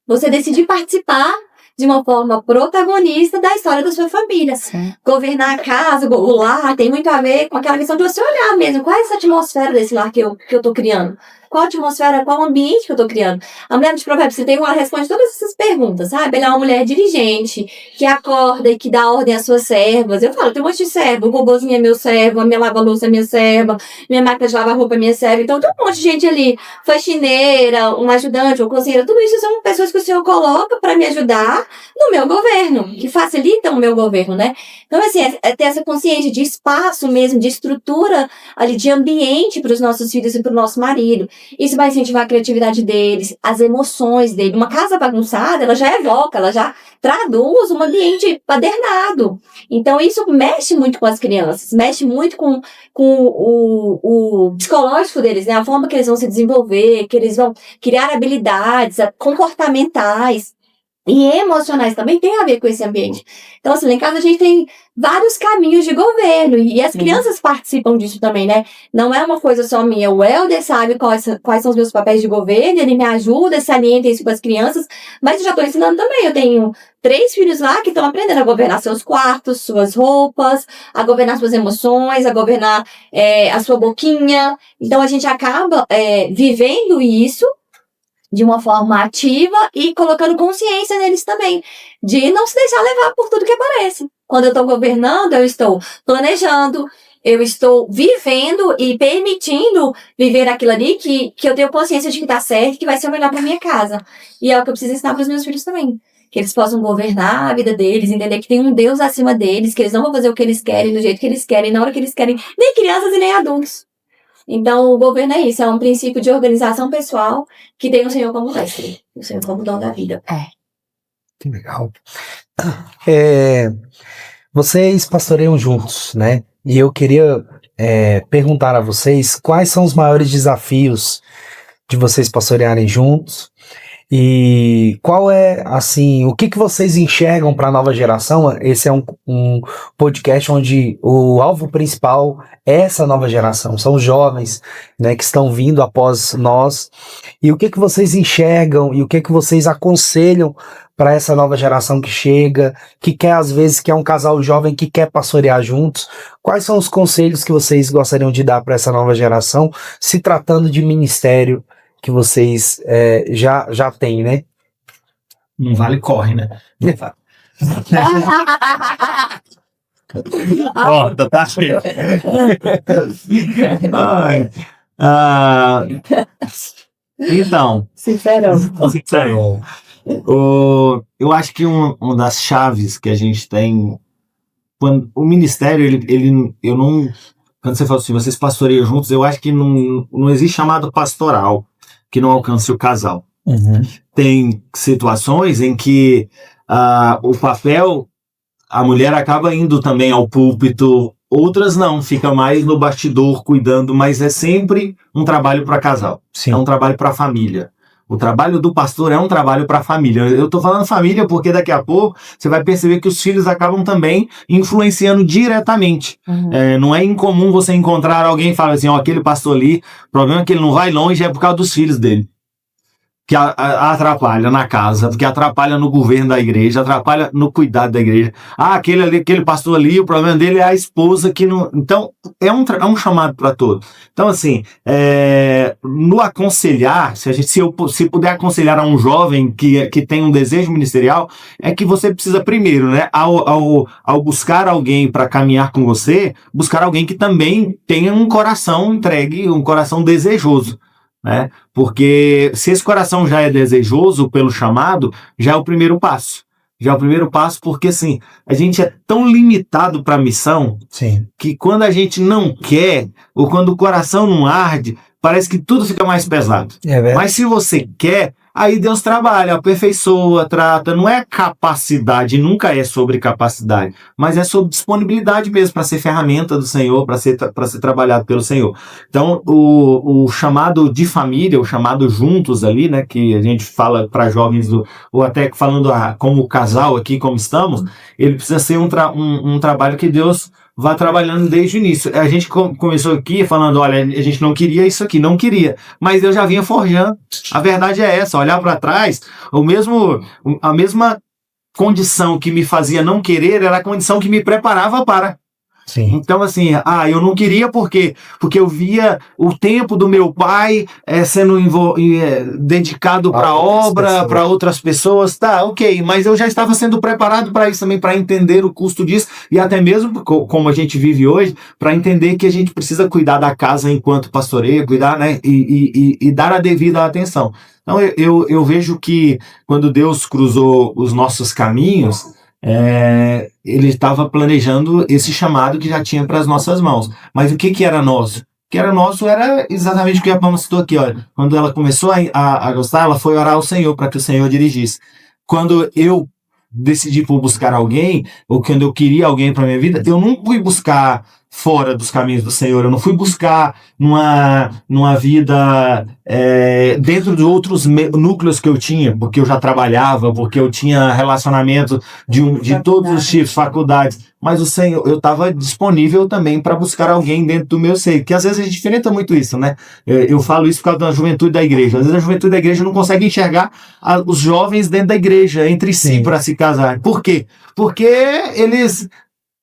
Você decidir participar de uma forma protagonista da história da sua família. Sim. Governar a casa, o lar, tem muito a ver com aquela questão de você olhar mesmo. Qual é essa atmosfera desse lar que eu tô criando? qual a atmosfera, qual o ambiente que eu tô criando. A mulher de Provérbios 31, ela responde todas essas perguntas, sabe? Ela é uma mulher dirigente, que acorda e que dá ordem às suas servas. Eu falo, tem um monte de servo, o robôzinho é meu servo, a minha lava-louça é minha serva, minha máquina de lavar roupa é minha serva. Então tem um monte de gente ali, faxineira, uma ajudante, uma cozinheira, tudo isso são pessoas que o Senhor coloca para me ajudar no meu governo, que facilitam o meu governo, né? Então, assim, é ter essa consciência de espaço mesmo, de estrutura ali, de ambiente para os nossos filhos e para o nosso marido. Isso vai incentivar a criatividade deles, as emoções dele. Uma casa bagunçada, ela já evoca, ela já traduz um ambiente padernado. Então, isso mexe muito com as crianças, mexe muito com o psicológico deles, né? A forma que eles vão se desenvolver, que eles vão criar habilidades comportamentais. E emocionais também tem a ver com esse ambiente. Então, assim, lá em casa a gente tem vários caminhos de governo. E as crianças participam disso também, né? Não é uma coisa só minha. O Helder sabe quais são os meus papéis de governo, ele me ajuda, salienta isso para as crianças. Mas eu já estou ensinando também. Eu tenho 3 filhos lá que estão aprendendo a governar seus quartos, suas roupas, a governar suas emoções, a governar a sua boquinha. Então, a gente acaba vivendo isso de uma forma ativa e colocando consciência neles também, de não se deixar levar por tudo que aparece. Quando eu estou governando, eu estou planejando, eu estou vivendo e permitindo viver aquilo ali que eu tenho consciência de que está certo, que vai ser o melhor para minha casa. E é o que eu preciso ensinar para os meus filhos também. Que eles possam governar a vida deles, entender que tem um Deus acima deles, que eles não vão fazer o que eles querem, do jeito que eles querem, na hora que eles querem, nem crianças e nem adultos. Então, o governo é isso, é um princípio de organização pessoal que tem o Senhor como mestre, o Senhor como dono da vida. Que legal. Vocês pastoreiam juntos, né? E eu queria perguntar a vocês quais são os maiores desafios de vocês pastorearem juntos e qual é, assim, o que vocês enxergam para a nova geração. Esse é um podcast onde o alvo principal é essa nova geração, são os jovens, né, que estão vindo após nós, e o que vocês enxergam e o que vocês aconselham para essa nova geração que chega, que quer, às vezes, que é um casal jovem que quer pastorear juntos. Quais são os conselhos que vocês gostariam de dar para essa nova geração, se tratando de ministério que vocês já têm, né? Não vale, corre, né? Corta, tá cheio. Então. Sincerão. Eu acho que uma das chaves que a gente tem, quando o ministério, eu não, quando você fala assim, vocês pastoreiam juntos, eu acho que não existe chamado pastoral que não alcance o casal. Uhum. Tem situações em que o papel, a mulher acaba indo também ao púlpito, outras não, fica mais no bastidor cuidando, mas é sempre um trabalho para casal. Sim. É um trabalho para família. O trabalho do pastor é um trabalho para a família. Eu estou falando família porque daqui a pouco você vai perceber que os filhos acabam também influenciando diretamente. Uhum. Não é incomum você encontrar alguém e falar assim, aquele pastor ali, o problema é que ele não vai longe, é por causa dos filhos dele. Que atrapalha na casa, porque atrapalha no governo da igreja, atrapalha no cuidado da igreja. Aquele pastor ali, o problema dele é a esposa que não... Então, é um chamado para todos. Então, assim, no aconselhar, se puder aconselhar a um jovem que tem um desejo ministerial, é que você precisa primeiro, né, ao buscar alguém para caminhar com você, buscar alguém que também tenha um coração entregue, um coração desejoso. Né? Porque se esse coração já é desejoso pelo chamado, já é o primeiro passo. Já é o primeiro passo porque, assim, a gente é tão limitado para a missão. Sim. Que quando a gente não quer, ou quando o coração não arde, parece que tudo fica mais pesado. Mas se você quer, aí Deus trabalha, aperfeiçoa, trata. Não é capacidade, nunca é sobre capacidade, mas é sobre disponibilidade mesmo, para ser ferramenta do Senhor, para ser trabalhado pelo Senhor. Então, o chamado de família, o chamado juntos ali, né, que a gente fala para jovens, ou até falando como casal aqui, como estamos, ele precisa ser um trabalho que Deus vai trabalhando desde o início. A gente começou aqui falando, olha, a gente não queria isso aqui, não queria, mas eu já vinha forjando. A verdade é essa, olhar para trás, a mesma condição que me fazia não querer era a condição que me preparava para. Sim. Então, assim, eu não queria porque eu via o tempo do meu pai sendo dedicado para a obra, para outras pessoas. Tá, ok, mas eu já estava sendo preparado para isso também, para entender o custo disso e até mesmo, como a gente vive hoje, para entender que a gente precisa cuidar da casa enquanto pastoreio, cuidar, né, e dar a devida atenção. Então, eu vejo que quando Deus cruzou os nossos caminhos, ele estava planejando esse chamado que já tinha para as nossas mãos. Mas o que era nosso? O que era nosso era exatamente o que a Palma citou aqui. Olha, quando ela começou a gostar, ela foi orar ao Senhor para que o Senhor dirigisse. Quando eu decidi por buscar alguém, ou quando eu queria alguém para minha vida, eu não fui buscar fora dos caminhos do Senhor, eu não fui buscar numa vida dentro de outros núcleos que eu tinha, porque eu já trabalhava, porque eu tinha relacionamento de todos os tipos, faculdades, mas o Senhor, eu estava disponível também para buscar alguém dentro do meu seio, que às vezes a gente enfrenta muito isso, né? Eu falo isso por causa da juventude da igreja, às vezes a juventude da igreja não consegue enxergar os jovens dentro da igreja, entre si, para se casar. Por quê? Porque eles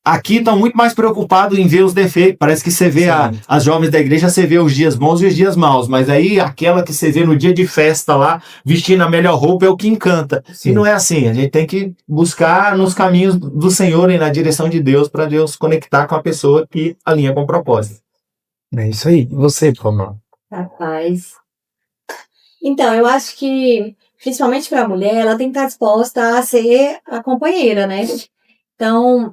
aqui estão muito mais preocupados em ver os defeitos. Parece que você vê as jovens da igreja, você vê os dias bons e os dias maus. Mas aí aquela que você vê no dia de festa lá, vestindo a melhor roupa, é o que encanta. Sim. E não é assim. A gente tem que buscar nos caminhos do Senhor e na direção de Deus, para Deus conectar com a pessoa que alinha com o propósito. É isso aí. E você, Palma? Rapaz. Então, eu acho que, principalmente para a mulher, ela tem que estar disposta a ser a companheira, né? Então,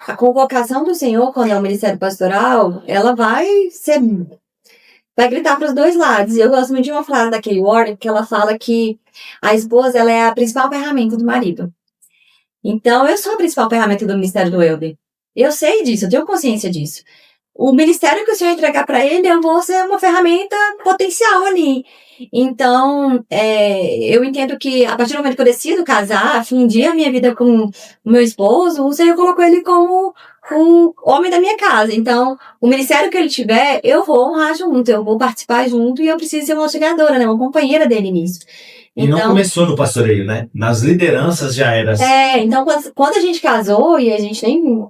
a convocação do Senhor, quando é o ministério pastoral, ela vai gritar para os dois lados. E eu gosto muito de uma frase da Kay Warren, que ela fala que a esposa, ela é a principal ferramenta do marido. Então, eu sou a principal ferramenta do ministério do Helder. Eu sei disso, eu tenho consciência disso. O ministério que o Senhor entregar para ele, eu vou ser uma ferramenta potencial ali. Então, eu entendo que a partir do momento que eu decido casar, fundir a minha vida com o meu esposo, o Senhor colocou ele como o homem da minha casa. Então, o ministério que ele tiver, eu vou honrar junto, eu vou participar junto e eu preciso ser uma auxiliadora, né? Uma companheira dele nisso. E não começou no pastoreio, né? Nas lideranças já era assim. Então quando a gente casou e a gente nem...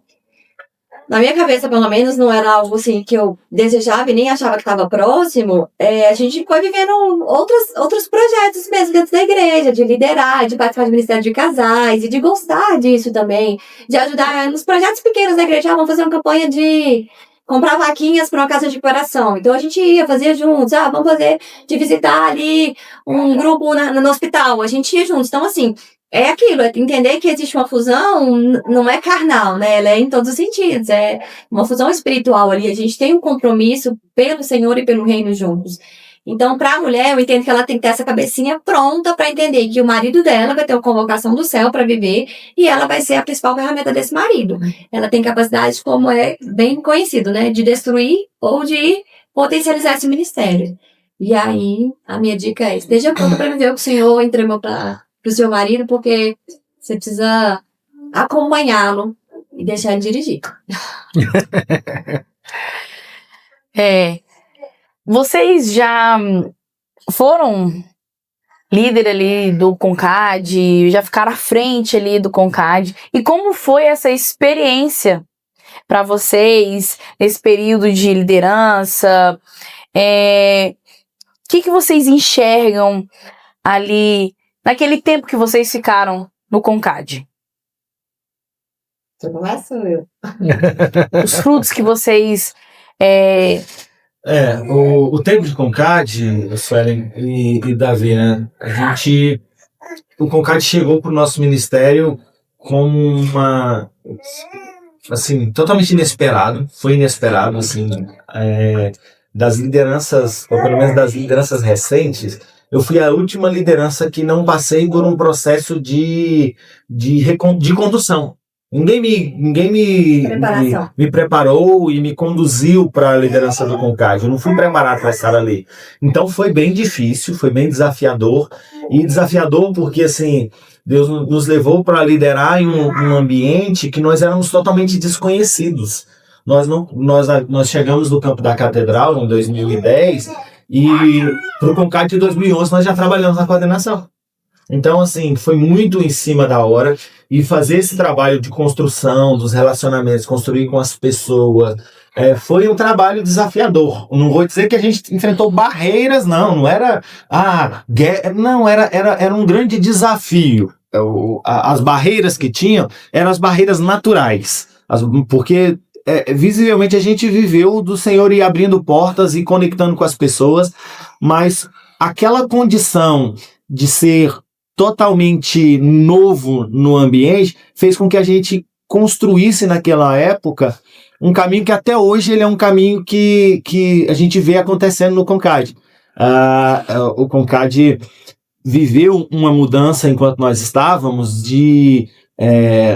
Na minha cabeça, pelo menos, não era algo assim que eu desejava e nem achava que estava próximo. A gente foi vivendo outros projetos mesmo dentro da igreja, de liderar, de participar do Ministério de Casais e de gostar disso também, de ajudar nos projetos pequenos da igreja. Vamos fazer uma campanha de comprar vaquinhas para uma casa de coração. Então a gente ia fazer juntos, vamos fazer de visitar ali um grupo no hospital. A gente ia juntos. Então, assim, é aquilo, é entender que existe uma fusão, não é carnal, né? Ela é em todos os sentidos, é uma fusão espiritual ali. A gente tem um compromisso pelo Senhor e pelo reino juntos. Então, para a mulher, eu entendo que ela tem que ter essa cabecinha pronta para entender que o marido dela vai ter uma convocação do céu para viver e ela vai ser a principal ferramenta desse marido. Ela tem capacidade, como é bem conhecido, né? De destruir ou de potencializar esse ministério. E aí, a minha dica é: esteja pronta para viver o que o Senhor entregou para o seu marido, porque você precisa acompanhá-lo e deixar ele dirigir. Vocês já foram líder ali do CONCAD, já ficaram à frente ali do CONCAD, e como foi essa experiência para vocês nesse período de liderança? O que vocês enxergam ali naquele tempo que vocês ficaram no CONCAD? Você começa ou eu? Os frutos que vocês... O tempo de CONCAD, Suelen e Davi, né? O CONCAD chegou para o nosso ministério como totalmente inesperado. Foi inesperado, assim, das lideranças, ou pelo menos das lideranças recentes. Eu fui a última liderança que não passei por um processo de condução. Ninguém me preparou e me conduziu para a liderança do CONCAD. Eu não fui preparado para estar ali. Então foi bem difícil, foi bem desafiador. E desafiador porque, assim, Deus nos levou para liderar em um ambiente que nós éramos totalmente desconhecidos. Nós chegamos no campo da Catedral em 2010 e para o CONCAD de 2011 nós já trabalhamos na coordenação. Então, assim, foi muito em cima da hora e fazer esse trabalho de construção dos relacionamentos, construir com as pessoas, foi um trabalho desafiador. Não vou dizer que a gente enfrentou barreiras, não era não, era um grande desafio. As barreiras que tinham eram as barreiras naturais, porque visivelmente a gente viveu do Senhor ir abrindo portas e conectando com as pessoas, mas aquela condição de ser totalmente novo no ambiente fez com que a gente construísse naquela época um caminho que até hoje ele é um caminho que a gente vê acontecendo no Concad. O Concad viveu uma mudança enquanto nós estávamos de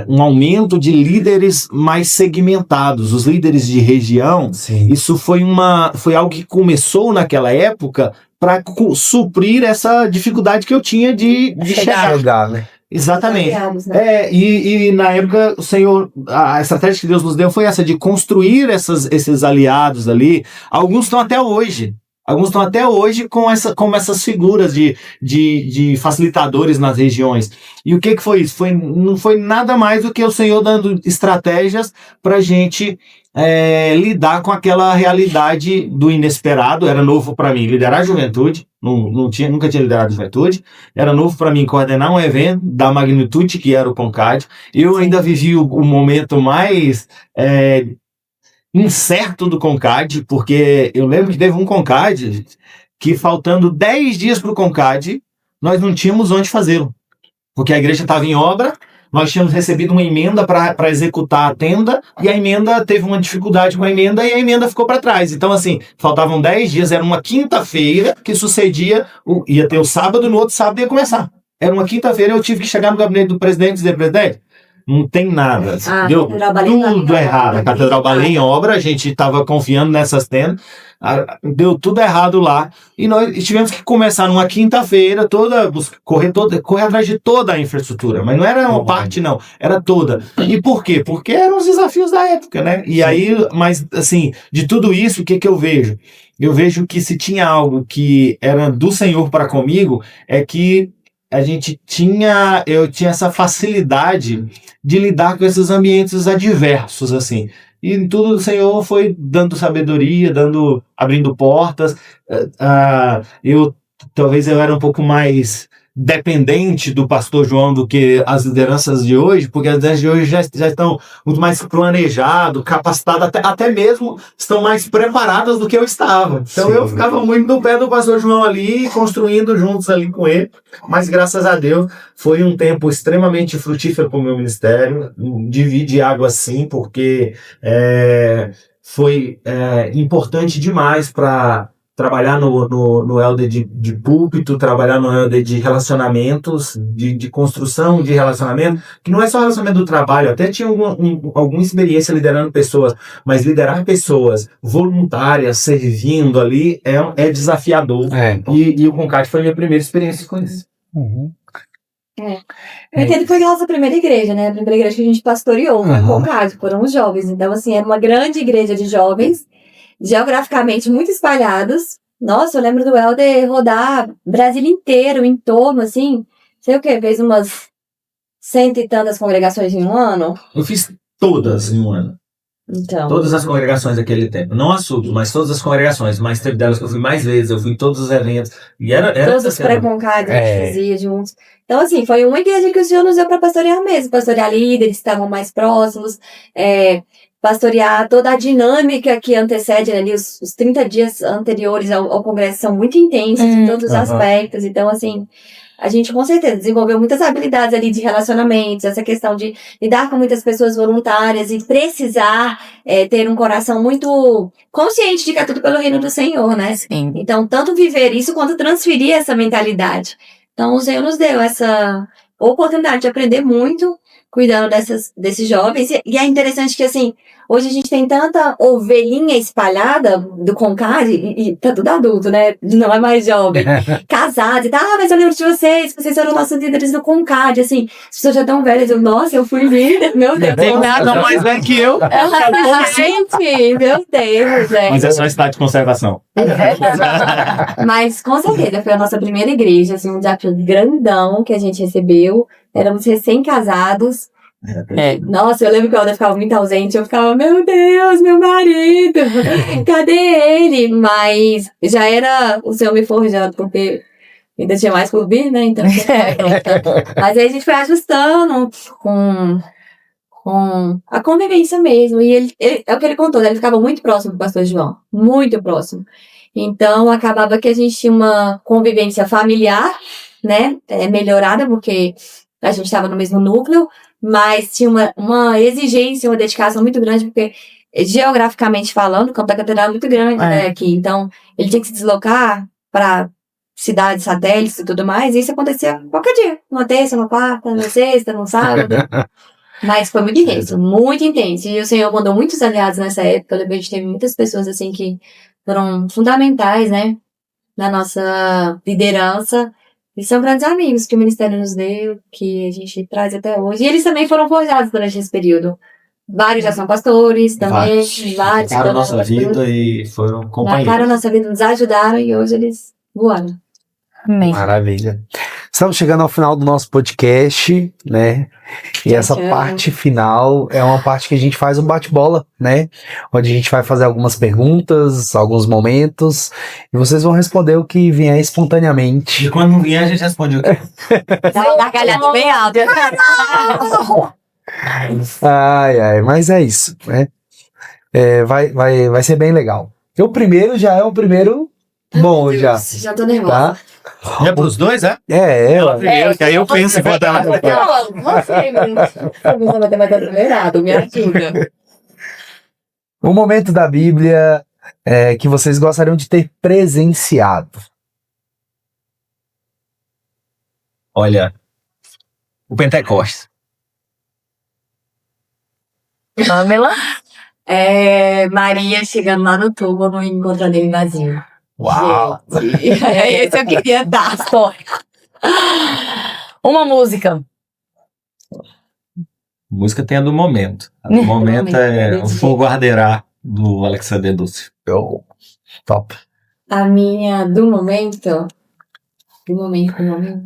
um aumento de líderes mais segmentados, os líderes de região. Sim. Isso foi algo que começou naquela época para suprir essa dificuldade que eu tinha de chegar. Né? Exatamente. Né? E na época o Senhor, a estratégia que Deus nos deu foi essa, de construir esses aliados ali. Alguns estão até hoje como essas figuras de facilitadores nas regiões. E o que foi isso? Não foi nada mais do que o Senhor dando estratégias para a gente lidar com aquela realidade do inesperado. Era novo para mim liderar a juventude, nunca tinha liderado a juventude. Era novo para mim coordenar um evento da magnitude que era o Concad. Eu ainda vivi o momento mais incerto do Concad, porque eu lembro que teve um Concad que, faltando 10 dias para o Concad, nós não tínhamos onde fazê-lo, porque a igreja estava em obra. Nós tínhamos recebido uma emenda para executar a tenda, e a emenda teve uma dificuldade com a emenda, e a emenda ficou para trás. Então, assim, faltavam 10 dias, era uma quinta-feira que sucedia, ia ter o sábado, no outro sábado ia começar. Era uma quinta-feira, eu tive que chegar no gabinete do presidente e dizer: presidente, não tem nada, deu tudo errado. A Catedral Balém em obra, a gente estava confiando nessas tendas, deu tudo errado lá, e nós tivemos que começar numa quinta-feira correr atrás de toda a infraestrutura, mas não era uma parte, não, era toda. E por quê? Porque eram os desafios da época, né? E aí, mas assim, de tudo isso, o que eu vejo? Eu vejo que se tinha algo que era do Senhor para comigo, é que eu tinha essa facilidade de lidar com esses ambientes adversos, assim. E em tudo o Senhor foi dando sabedoria, abrindo portas. Talvez eu era um pouco mais dependente do pastor João do que as lideranças de hoje, porque as lideranças de hoje já estão muito mais planejadas, capacitadas, até mesmo estão mais preparadas do que eu estava. Então eu ficava muito no pé do pastor João ali, construindo juntos ali com ele, mas graças a Deus foi um tempo extremamente frutífero para o meu ministério. Divide água sim, porque foi importante demais para trabalhar no LD de púlpito, trabalhar no LD de relacionamentos, de construção de relacionamento, que não é só relacionamento do trabalho, até tinha alguma experiência liderando pessoas, mas liderar pessoas voluntárias, servindo ali, é desafiador. E o Concad foi a minha primeira experiência com isso. Uhum. Eu entendo que foi a nossa primeira igreja, né? A primeira igreja que a gente pastoreou, foi o Concad, foram os jovens. Então, assim, era uma grande igreja de jovens, geograficamente muito espalhados. Nossa, eu lembro do Helder rodar Brasil inteiro, em torno, assim, sei o quê, fez umas 100 e tantas congregações em um ano. Eu fiz todas em um ano. Então. Todas as congregações daquele tempo. Não as subs, mas todas as congregações. Mas teve delas que eu fui mais vezes, eu fui em todos os eventos. E era todos os pré-concados que a gente fazia juntos. Então, assim, foi uma igreja que o Senhor nos deu para pastorear mesmo. Pastorear líderes que estavam mais próximos, pastorear toda a dinâmica que antecede ali, os 30 dias anteriores ao congresso são muito intensos em todos os aspectos. Então, assim, a gente com certeza desenvolveu muitas habilidades ali de relacionamentos, essa questão de lidar com muitas pessoas voluntárias e precisar ter um coração muito consciente de que é tudo pelo reino do Senhor, né? Sim. Então, tanto viver isso quanto transferir essa mentalidade. Então, o Senhor nos deu essa oportunidade de aprender muito cuidando desses jovens. E é interessante que, assim, hoje a gente tem tanta ovelhinha espalhada do Concad, e tá tudo adulto, né? Não é mais jovem. Casado e tal. Mas eu lembro de vocês foram nossos líderes do Concad, assim. As pessoas já tão velhas. Nossa, eu fui líder, meu Deus. Tem nada mais velho que eu. Gente, meu Deus, gente. Mas é só estado de conservação. Mas, com certeza, foi a nossa primeira igreja, assim, um desafio grandão que a gente recebeu. éramos recém-casados. É. Nossa, eu lembro que o Helder ficava muito ausente, eu ficava, meu Deus, meu marido, cadê ele? Mas já era o Senhor me forjando, porque ainda tinha mais por vir, né? Então, mas aí a gente foi ajustando com a convivência mesmo. E ele, é o que ele contou, né? Ele ficava muito próximo do pastor João, muito próximo. Então, acabava que a gente tinha uma convivência familiar, né? Melhorada, porque a gente estava no mesmo núcleo, mas tinha uma exigência, uma dedicação muito grande, porque geograficamente falando, o Campo da Catedral é muito grande, né, aqui. Então, ele tinha que se deslocar para cidades satélites e tudo mais, e isso acontecia qualquer dia. Numa terça, numa quarta, numa sexta, num sábado. Mas foi muito intenso, muito intenso. E o Senhor mandou muitos aliados nessa época. Eu lembro que a gente teve muitas pessoas, assim, que foram fundamentais, né, na nossa liderança. E são grandes amigos que o Ministério nos deu, que a gente traz até hoje. E eles também foram forjados durante esse período. Vários já são pastores também. Vários. Marcaram a nossa vida e foram companheiros. Marcaram a nossa vida, nos ajudaram e hoje eles voaram. Amém. Maravilha. Estamos chegando ao final do nosso podcast, né? E essa parte final é uma parte que a gente faz um bate-bola, né? Onde a gente vai fazer algumas perguntas, alguns momentos, e vocês vão responder o que vier espontaneamente. E quando não vier, a gente responde o quê? Tá gargalhado bem alto. Ai, mas é isso, né? Vai ser bem legal. O primeiro já é o primeiro bom, já. Já tô nervosa. Tá? É pros dois, é? Ela Primeiro, que aí eu penso enquanto ela... Você vai ter mais acelerado, me ajuda. Um momento da Bíblia que vocês gostariam de ter presenciado. Olha, o Pentecostes. Pamela? Maria chegando lá no túmulo e encontrando ele vazio. Uau! Gente, esse eu queria dar. Histórico. Uma música. Música tem a do momento. A do momento é O Fogo Arderá, do Alexander Dulce. Top. A minha do momento. Do momento.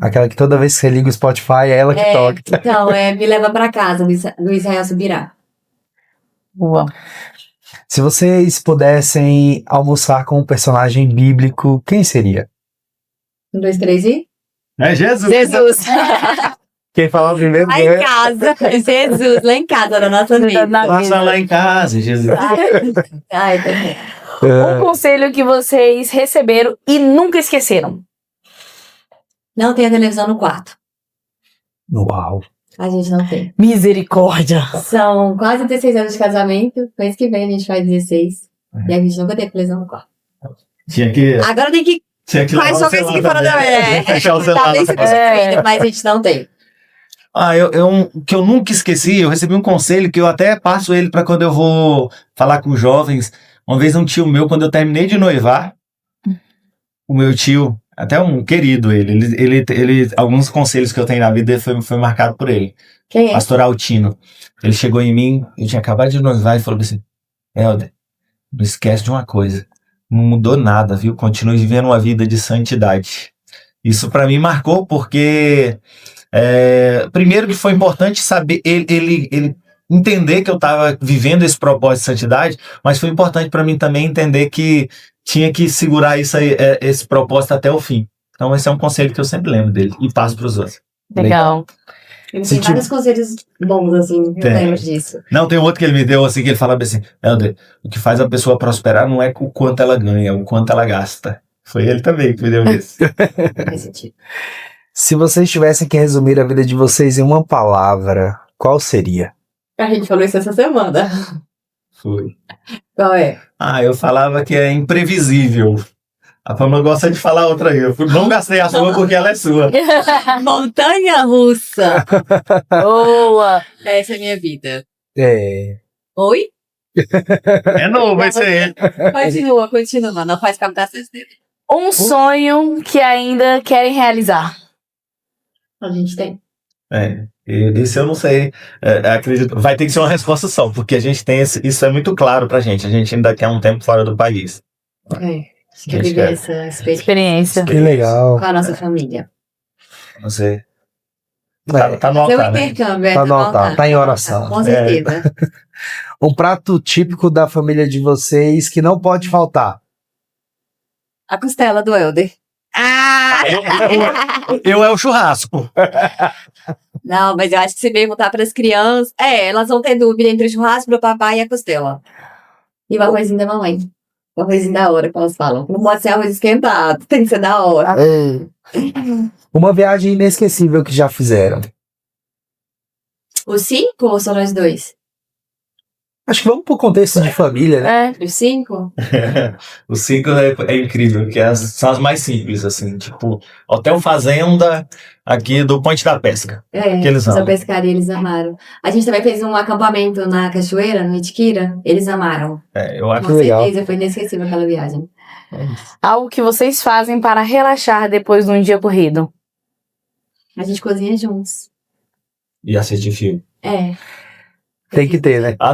Aquela que toda vez que você liga o Spotify é ela que toca. Então, Me Leva Pra Casa, do Israel Subirá. Boa. Se vocês pudessem almoçar com um personagem bíblico, quem seria? 1, 2, 3 e... É Jesus! Jesus! Quem falar primeiro Lá em casa. Jesus, lá em casa, na nossa vida. Passa lá em casa, Jesus. Ai, também. Um conselho que vocês receberam e nunca esqueceram. Não tem a televisão no quarto. Uau. A gente não tem. Misericórdia. São quase 16 anos de casamento. Mês que vem a gente faz 16. E a gente nunca tem televisão no quarto. Tinha que... Agora tem que... Quais são esses que foram da... Fechar o celular. Tá bem substituído, mas a gente não tem. Que eu nunca esqueci, eu recebi um conselho que eu até passo ele para quando eu vou falar com jovens. Uma vez um tio meu, quando eu terminei de noivar, o meu tio, até um querido ele alguns conselhos que eu tenho na vida foi marcado por ele. Quem é? Pastor Altino. Ele chegou em mim, eu tinha acabado de noivar e falou assim: Helder, não esquece de uma coisa, não mudou nada, viu? Continue vivendo uma vida de santidade. Isso para mim marcou porque primeiro que foi importante saber ele entender que eu estava vivendo esse propósito de santidade, mas foi importante para mim também entender que tinha que segurar isso aí, esse propósito até o fim. Então esse é um conselho que eu sempre lembro dele e passo para os outros. Legal. Ele tem vários conselhos bons, assim, eu lembro disso. Não, tem outro que ele me deu, assim, que ele falava assim: Helder, o que faz a pessoa prosperar não é o quanto ela ganha, é o quanto ela gasta. Foi ele também que me deu isso. Faz sentido. Se vocês tivessem que resumir a vida de vocês em uma palavra, qual seria? A gente falou isso essa semana. Foi. Qual é? Eu falava que é imprevisível. A Pamela gosta de falar outra aí. Eu não gastei a sua porque ela é sua. Montanha russa. Boa. Essa é a minha vida. Oi? É novo esse aí. Continua. Não faz captar seus dedos. Um sonho que ainda querem realizar. A gente tem. Isso eu não sei. Acredito. Vai ter que ser uma resposta só, porque a gente tem isso é muito claro pra gente. A gente ainda quer um tempo fora do país. Acho que viver essa experiência Experiência. Que legal. com a nossa família. Não sei. Tá no Seu altar, né? intercâmbio, Tá no altar, tá em oração. Com certeza. Um prato típico da família de vocês que não pode faltar. A costela do Helder. Eu é o churrasco. Não, mas eu acho que se perguntar para as crianças, elas vão ter dúvida entre o churrasco do papai e a costela. E o arrozinho da mamãe. O arrozinho da hora, que elas falam. Não pode ser arroz esquentado, tem que ser da hora. Uma viagem inesquecível que já fizeram. Os 5 ou só nós 2? Acho que vamos pro contexto de família, né? Os 5? O 5 é incrível, porque são as mais simples, assim, tipo, Hotel Fazenda aqui do Ponte da Pesca. Que eles essa amam. pescaria eles amaram. A gente também fez um acampamento na cachoeira, no Itiquira, eles amaram. Eu acho Com legal. certeza, foi inesquecível aquela viagem. Algo que vocês fazem para relaxar depois de um dia corrido. A gente cozinha juntos. E assistir filme. Tem que ter, né? A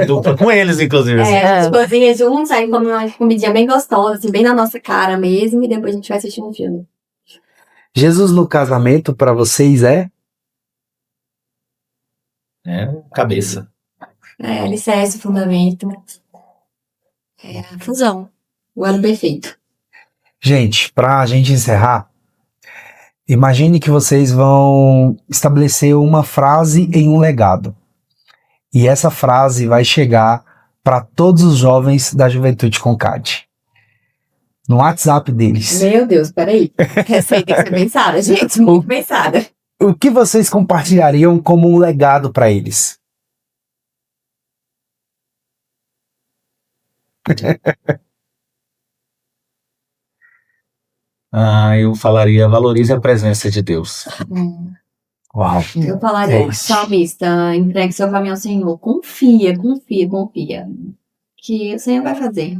dupla com eles, inclusive. assim. A gente cozinha juntos, aí come uma comidinha bem gostosa, assim, bem na nossa cara mesmo, e depois a gente vai assistir um filme. Jesus no casamento pra vocês é? Cabeça. Alicerce, fundamento. A fusão. O ano perfeito. Gente, pra gente encerrar, imagine que vocês vão estabelecer uma frase em um legado. E essa frase vai chegar para todos os jovens da Juventude Concade. No WhatsApp deles. Meu Deus, peraí. Essa aí tem que ser pensada, gente. Muito pensada. O que vocês compartilhariam como um legado para eles? Eu falaria, valorize a presença de Deus. Uau. Eu falaria, É isso. salmista, entregue seu caminho ao Senhor. Confia, confia, confia. Que o Senhor vai fazer.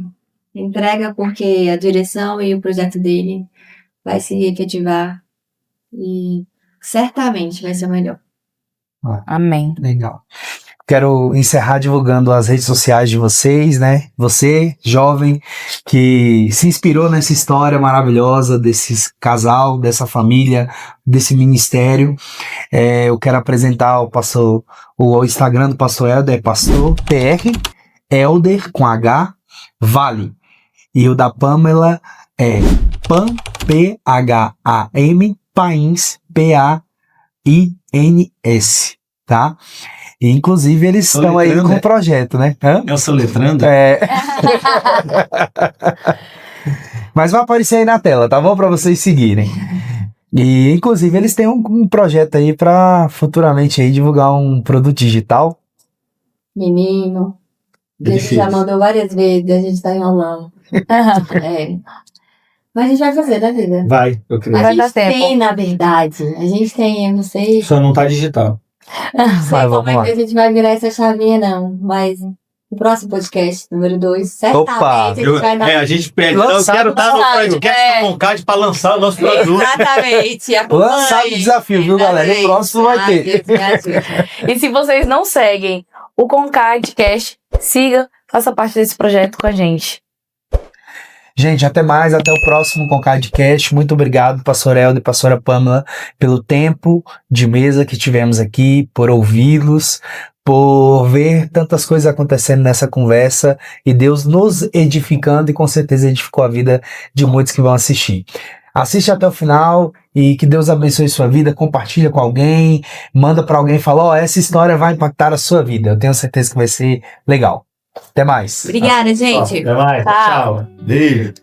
Entrega porque a direção e o projeto dele vai se efetivar. E certamente vai ser o melhor. Amém. Legal. Quero encerrar divulgando as redes sociais de vocês, né? Você, jovem, que se inspirou nessa história maravilhosa desse casal, dessa família, desse ministério. Eu quero apresentar o Instagram do Pastor Helder, é Pastor PR, Helder com H, Vale. E o da Pamela é Pam, P-H-A-M, Pains, P-A-I-N-S, tá? E, inclusive, eles estão aí com um projeto, né? Eu sou letrando? Mas vai aparecer aí na tela, tá bom? Pra vocês seguirem. E, inclusive, eles têm um projeto aí pra futuramente aí divulgar um produto digital. Menino, a gente difícil. já mandou várias vezes, a gente tá enrolando. Mas a gente vai fazer, né, vida? Vai, eu creio. A Vai dar gente tempo. tem, na verdade. A gente tem, eu não sei. Só não tá digital. Não sei Mas como vamos é lá. que a gente vai virar essa chavinha, não. Mas no próximo podcast, número 2, certamente Opa! a gente vai dar. A gente pede. Lançado Eu quero estar no lançado, podcast do Concade pra lançar o nosso produto. Exatamente. acompanhe. Lançado o desafio, viu, galera? O próximo vai ter. Deus me ajude. E se vocês não seguem o Concardcast, siga, faça parte desse projeto com a gente. Gente, até mais, até o próximo Concardcast. Muito obrigado, pastor Helder e pastora Pamela, pelo tempo de mesa que tivemos aqui, por ouvi-los, por ver tantas coisas acontecendo nessa conversa e Deus nos edificando e com certeza edificou a vida de muitos que vão assistir. Assiste até o final e que Deus abençoe sua vida, compartilha com alguém, manda para alguém e fala, essa história vai impactar a sua vida. Eu tenho certeza que vai ser legal. Até mais. Obrigada, gente. Até mais. Tchau. Tchau. Beijo.